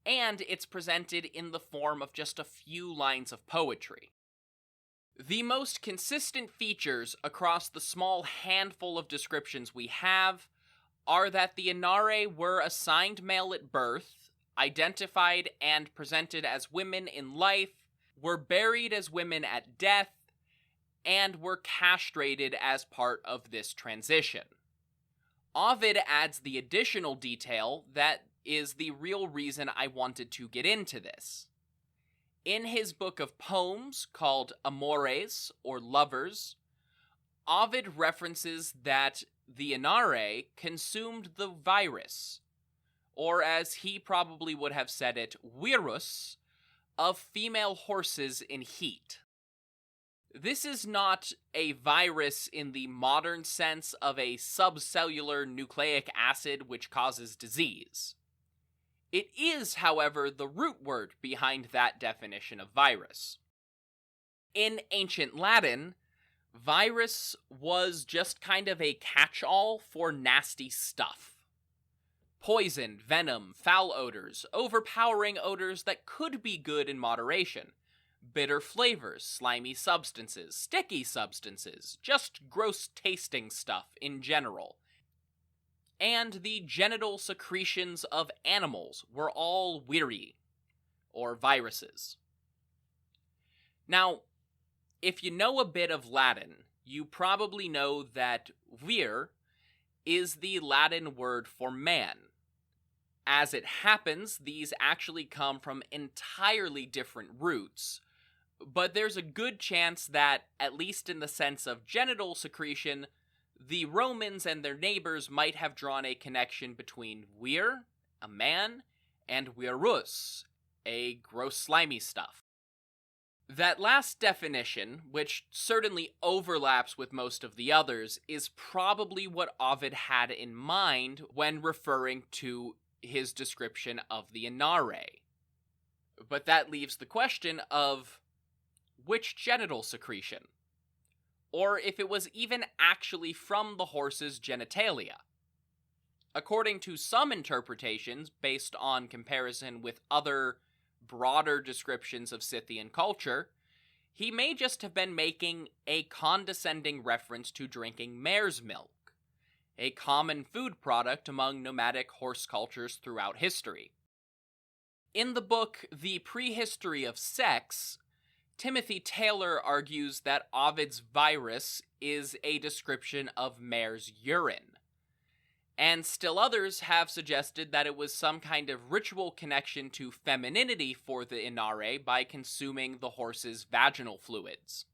and it's presented in the form of just a few lines of poetry. The most consistent features across the small handful of descriptions we have are that the Inare were assigned male at birth, identified and presented as women in life, were buried as women at death, and were castrated as part of this transition. Ovid adds the additional detail that is the real reason I wanted to get into this. In his book of poems called Amores, or Lovers, Ovid references that the Inare consumed the virus, or as he probably would have said it, virus, of female horses in heat. This is not a virus in the modern sense of a subcellular nucleic acid which causes disease. It is, however, the root word behind that definition of virus. In ancient Latin, virus was just kind of a catch-all for nasty stuff. Poison, venom, foul odors, overpowering odors that could be good in moderation, bitter flavors, slimy substances, sticky substances, just gross-tasting stuff in general. And the genital secretions of animals were all viri, or viruses. Now, if you know a bit of Latin, you probably know that vir is the Latin word for man. As it happens, these actually come from entirely different roots, but there's a good chance that, at least in the sense of genital secretion, the Romans and their neighbors might have drawn a connection between vir, a man, and virus, a gross slimy stuff. That last definition, which certainly overlaps with most of the others, is probably what Ovid had in mind when referring to his description of the Inare. But that leaves the question of which genital secretion, or if it was even actually from the horse's genitalia. According to some interpretations, based on comparison with other broader descriptions of Scythian culture, he may just have been making a condescending reference to drinking mare's milk, a common food product among nomadic horse cultures throughout history. In the book The Prehistory of Sex, Timothy Taylor argues that Ovid's virus is a description of mare's urine, and still others have suggested that it was some kind of ritual connection to femininity for the Inare by consuming the horse's vaginal fluids.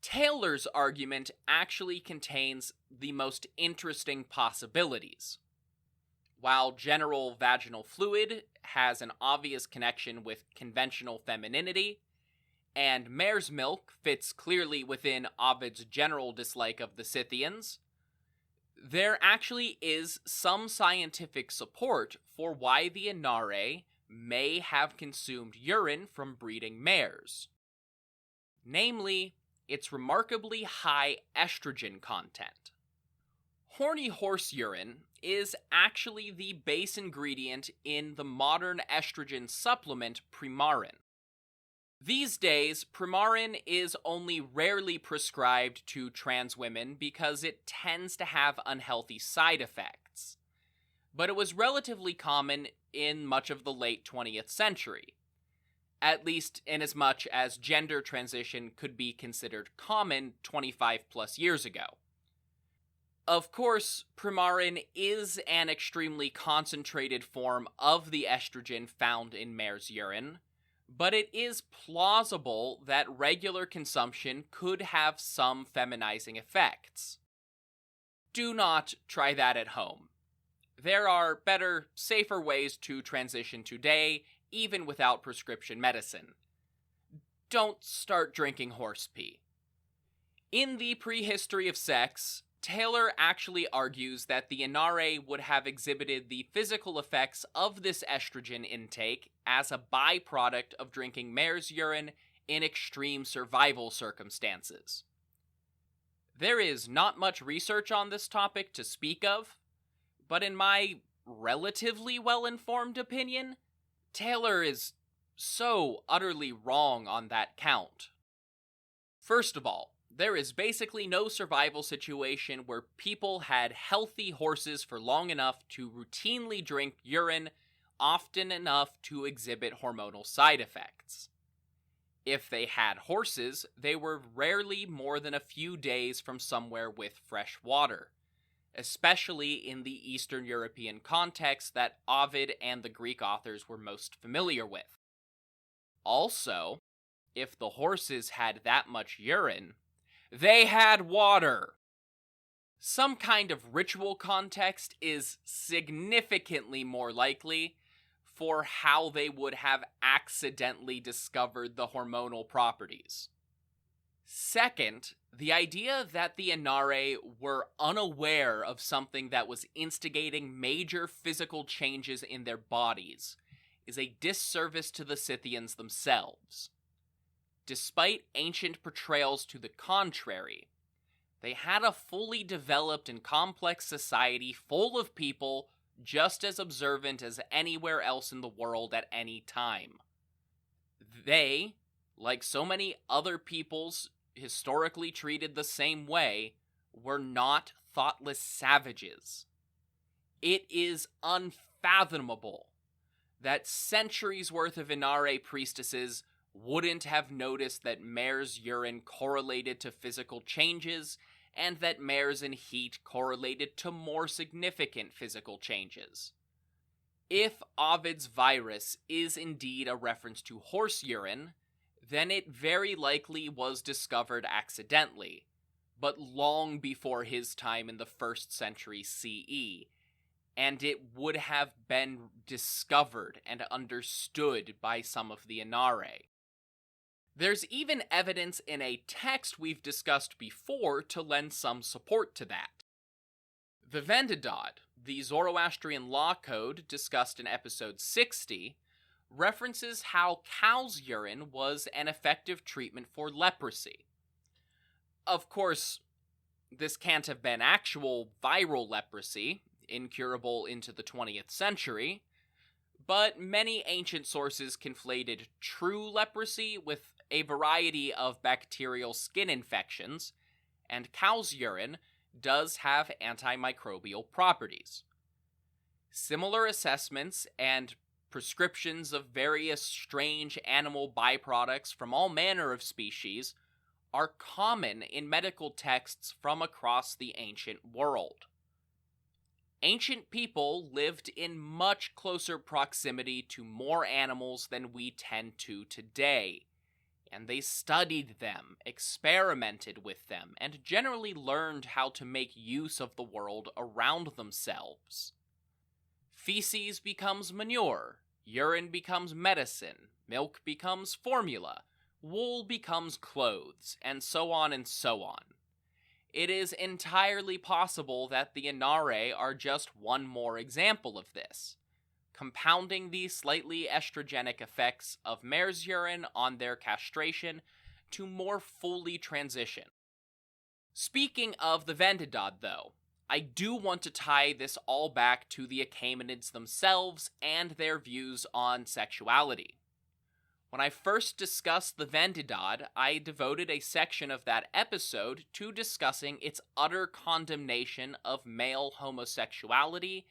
Taylor's argument actually contains the most interesting possibilities. While general vaginal fluid has an obvious connection with conventional femininity, and mare's milk fits clearly within Ovid's general dislike of the Scythians, there actually is some scientific support for why the Inare may have consumed urine from breeding mares. Namely, its remarkably high estrogen content. Horny horse urine is actually the base ingredient in the modern estrogen supplement Primarin. These days, Primarin is only rarely prescribed to trans women because it tends to have unhealthy side effects. But it was relatively common in much of the late 20th century, at least inasmuch as gender transition could be considered common 25 plus years ago. Of course, Primarin is an extremely concentrated form of the estrogen found in mare's urine, but it is plausible that regular consumption could have some feminizing effects. Do not try that at home. There are better, safer ways to transition today, even without prescription medicine. Don't start drinking horse pee. In The Prehistory of Sex, Taylor actually argues that the Inare would have exhibited the physical effects of this estrogen intake as a byproduct of drinking mare's urine in extreme survival circumstances. There is not much research on this topic to speak of, but in my relatively well-informed opinion, Taylor is so utterly wrong on that count. First of all, there is basically no survival situation where people had healthy horses for long enough to routinely drink urine often enough to exhibit hormonal side effects. If they had horses, they were rarely more than a few days from somewhere with fresh water, especially in the Eastern European context that Ovid and the Greek authors were most familiar with. Also, if the horses had that much urine, they had water. Some kind of ritual context is significantly more likely for how they would have accidentally discovered the hormonal properties. Second, the idea that the Inare were unaware of something that was instigating major physical changes in their bodies is a disservice to the Scythians themselves. Despite ancient portrayals to the contrary, they had a fully developed and complex society full of people just as observant as anywhere else in the world at any time. They, like so many other peoples historically treated the same way, were not thoughtless savages. It is unfathomable that centuries worth of Inare priestesses wouldn't have noticed that mare's urine correlated to physical changes, and that mares in heat correlated to more significant physical changes. If Ovid's virus is indeed a reference to horse urine, then it very likely was discovered accidentally, but long before his time in the 1st century CE, and it would have been discovered and understood by some of the Inare. There's even evidence in a text we've discussed before to lend some support to that. The Vendidad, the Zoroastrian law code discussed in episode 60, references how cow's urine was an effective treatment for leprosy. Of course, this can't have been actual viral leprosy, incurable into the 20th century, but many ancient sources conflated true leprosy with a variety of bacterial skin infections, and cow's urine does have antimicrobial properties. Similar assessments and prescriptions of various strange animal byproducts from all manner of species are common in medical texts from across the ancient world. Ancient people lived in much closer proximity to more animals than we tend to today, and they studied them, experimented with them, and generally learned how to make use of the world around themselves. Feces becomes manure, urine becomes medicine, milk becomes formula, wool becomes clothes, and so on and so on. It is entirely possible that the Inare are just one more example of this, compounding the slightly estrogenic effects of mare's urine on their castration to more fully transition. Speaking of the Vendidad, though, I do want to tie this all back to the Achaemenids themselves and their views on sexuality. When I first discussed the Vendidad, I devoted a section of that episode to discussing its utter condemnation of male homosexuality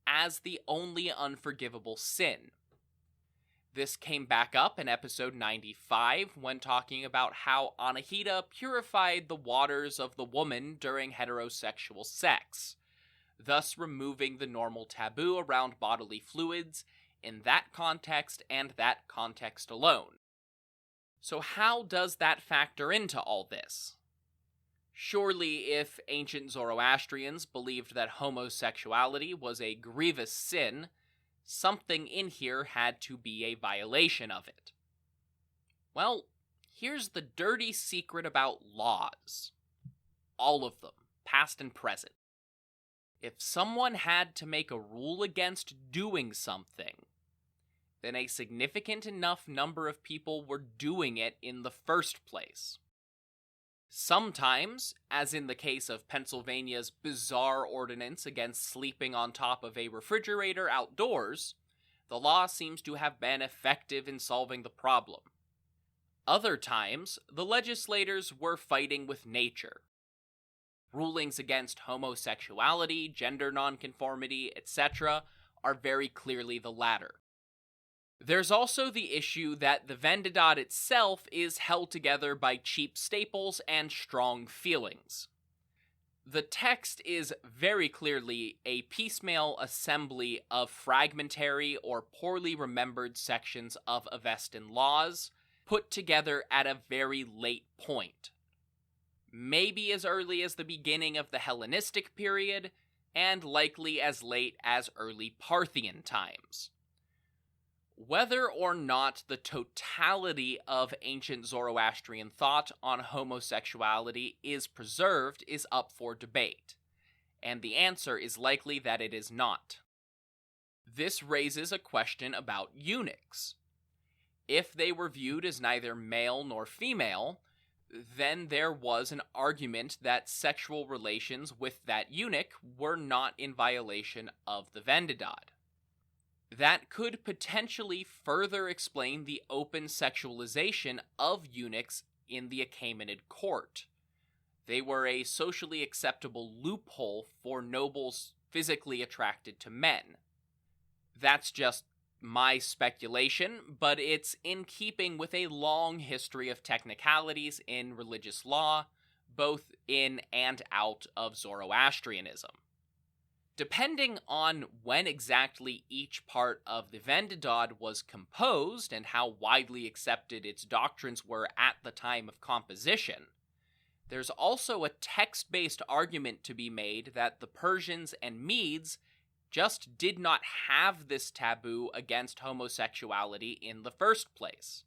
as the only unforgivable sin. This came back up in episode 95 when talking about how Anahita purified the waters of the woman during heterosexual sex, thus removing the normal taboo around bodily fluids in that context and that context alone. So how does that factor into all this? Surely if ancient Zoroastrians believed that homosexuality was a grievous sin, something in here had to be a violation of it. Well, here's the dirty secret about laws. All of them, past and present. If someone had to make a rule against doing something, then a significant enough number of people were doing it in the first place. Sometimes, as in the case of Pennsylvania's bizarre ordinance against sleeping on top of a refrigerator outdoors, the law seems to have been effective in solving the problem. Other times, the legislators were fighting with nature. Rulings against homosexuality, gender nonconformity, etc. are very clearly the latter. There's also the issue that the Vendidad itself is held together by cheap staples and strong feelings. The text is very clearly a piecemeal assembly of fragmentary or poorly remembered sections of Avestan laws, put together at a very late point. Maybe as early as the beginning of the Hellenistic period, and likely as late as early Parthian times. Whether or not the totality of ancient Zoroastrian thought on homosexuality is preserved is up for debate, and the answer is likely that it is not. This raises a question about eunuchs. If they were viewed as neither male nor female, then there was an argument that sexual relations with that eunuch were not in violation of the Vendidad. That could potentially further explain the open sexualization of eunuchs in the Achaemenid court. They were a socially acceptable loophole for nobles physically attracted to men. That's just my speculation, but it's in keeping with a long history of technicalities in religious law, both in and out of Zoroastrianism. Depending on when exactly each part of the Vendidad was composed and how widely accepted its doctrines were at the time of composition, There's also a text-based argument to be made that the Persians and Medes just did not have this taboo against homosexuality in the first place.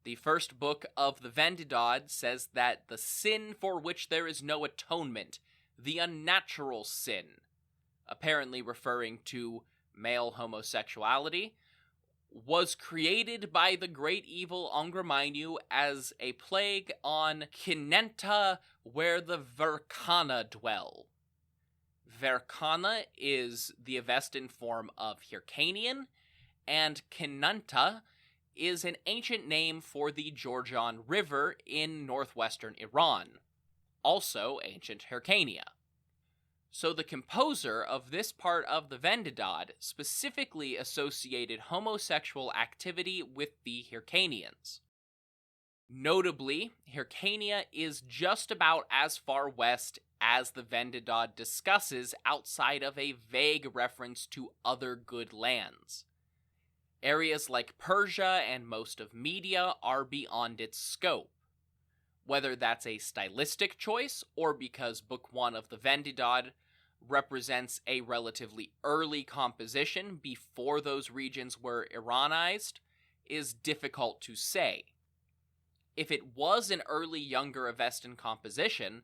The first book of the Vendidad says that the sin for which there is no atonement, the unnatural sin, apparently referring to male homosexuality, was created by the great evil Angramaynu as a plague on Kinenta, where the Verkana dwell. Verkana is the Avestan form of Hyrcanian, and Kinenta is an ancient name for the Jorjan River in northwestern Iran, also ancient Hyrcania. So the composer of this part of the Vendidad specifically associated homosexual activity with the Hyrcanians. Notably, Hyrcania is just about as far west as the Vendidad discusses outside of a vague reference to other good lands. Areas like Persia and most of Media are beyond its scope. Whether that's a stylistic choice or because Book 1 of the Vendidad represents a relatively early composition before those regions were Iranized is difficult to say. If it was an early Younger Avestan composition,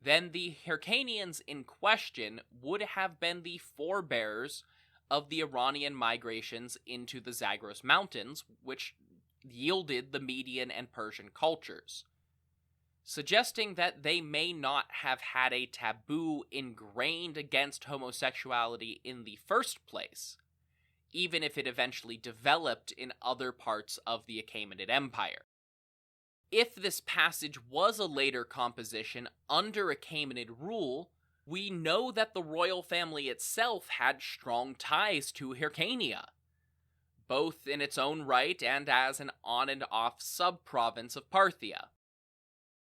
then the Hyrcanians in question would have been the forebears of the Iranian migrations into the Zagros Mountains, which yielded the Median and Persian cultures, suggesting that they may not have had a taboo ingrained against homosexuality in the first place, even if it eventually developed in other parts of the Achaemenid Empire. If this passage was a later composition under Achaemenid rule, we know that the royal family itself had strong ties to Hyrcania, both in its own right and as an on and off sub-province of Parthia.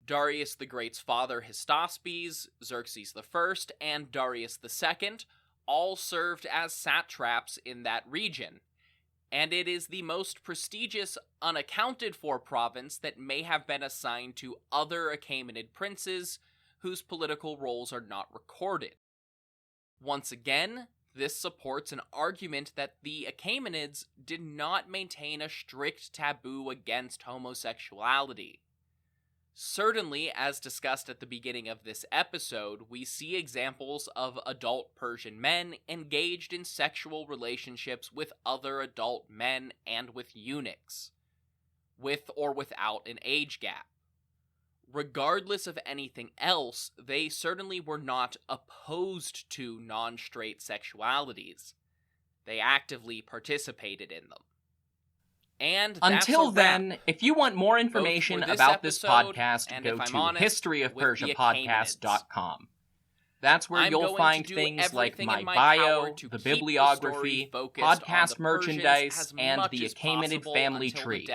Darius the Great's father Hystaspes, Xerxes I, and Darius II all served as satraps in that region, and it is the most prestigious unaccounted-for province that may have been assigned to other Achaemenid princes whose political roles are not recorded. Once again, this supports an argument that the Achaemenids did not maintain a strict taboo against homosexuality. Certainly, as discussed at the beginning of this episode, we see examples of adult Persian men engaged in sexual relationships with other adult men and with eunuchs, with or without an age gap. Regardless of anything else, they certainly were not opposed to non-straight sexualities. They actively participated in them. And until then, if you want more information about this podcast, go to historyofpersiapodcast.com. That's where you'll find things like my bio, the bibliography, podcast merchandise, and the Achaemenid family tree.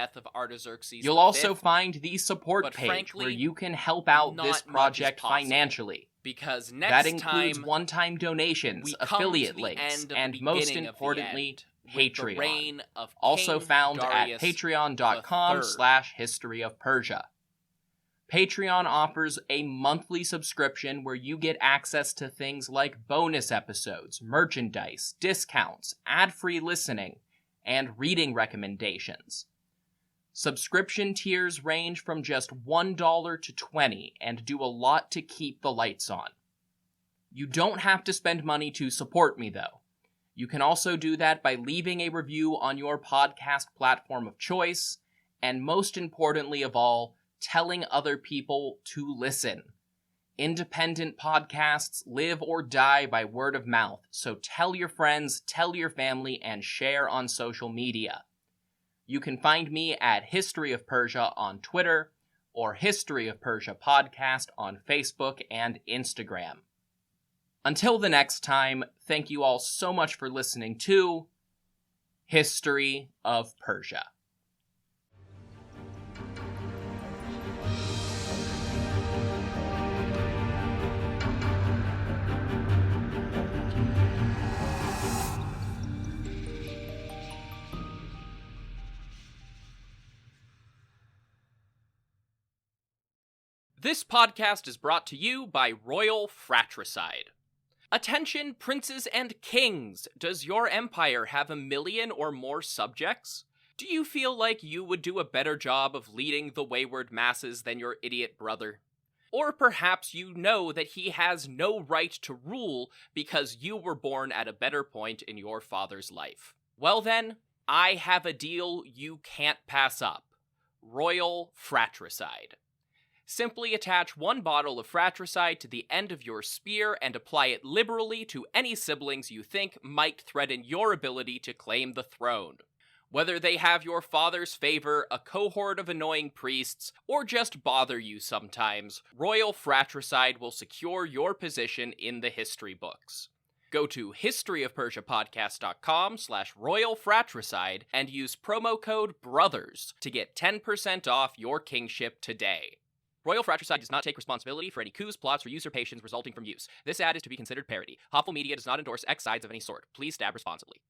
You'll also find the support page where you can help out this project financially. Because that includes one-time donations, affiliate links, and most importantly, Patreon, also found at patreon.com/historyofpersia. Patreon offers a monthly subscription where you get access to things like bonus episodes, merchandise, discounts, ad-free listening, and reading recommendations. Subscription tiers range from just $1 to $20 and do a lot to keep the lights on. You don't have to spend money to support me, though. You can also do that by leaving a review on your podcast platform of choice, and most importantly of all, telling other people to listen. Independent podcasts live or die by word of mouth, so tell your friends, tell your family, and share on social media. You can find me at History of Persia on Twitter, or History of Persia Podcast on Facebook and Instagram. Until the next time, thank you all so much for listening to History of Persia. This podcast is brought to you by Royal Fratricide. Attention, princes and kings! Does your empire have 1 million or more subjects? Do you feel like you would do a better job of leading the wayward masses than your idiot brother? Or perhaps you know that he has no right to rule because you were born at a better point in your father's life. Well then, I have a deal you can't pass up. Royal Fratricide. Simply attach 1 bottle of fratricide to the end of your spear and apply it liberally to any siblings you think might threaten your ability to claim the throne. Whether they have your father's favor, a cohort of annoying priests, or just bother you sometimes, Royal Fratricide will secure your position in the history books. Go to historyofpersiapodcast.com/Royal Fratricide and use promo code BROTHERS to get 10% off your kingship today. Royal Fratricide does not take responsibility for any coups, plots, or usurpations resulting from use. This ad is to be considered parody. Hopful Media does not endorse X sides of any sort. Please stab responsibly.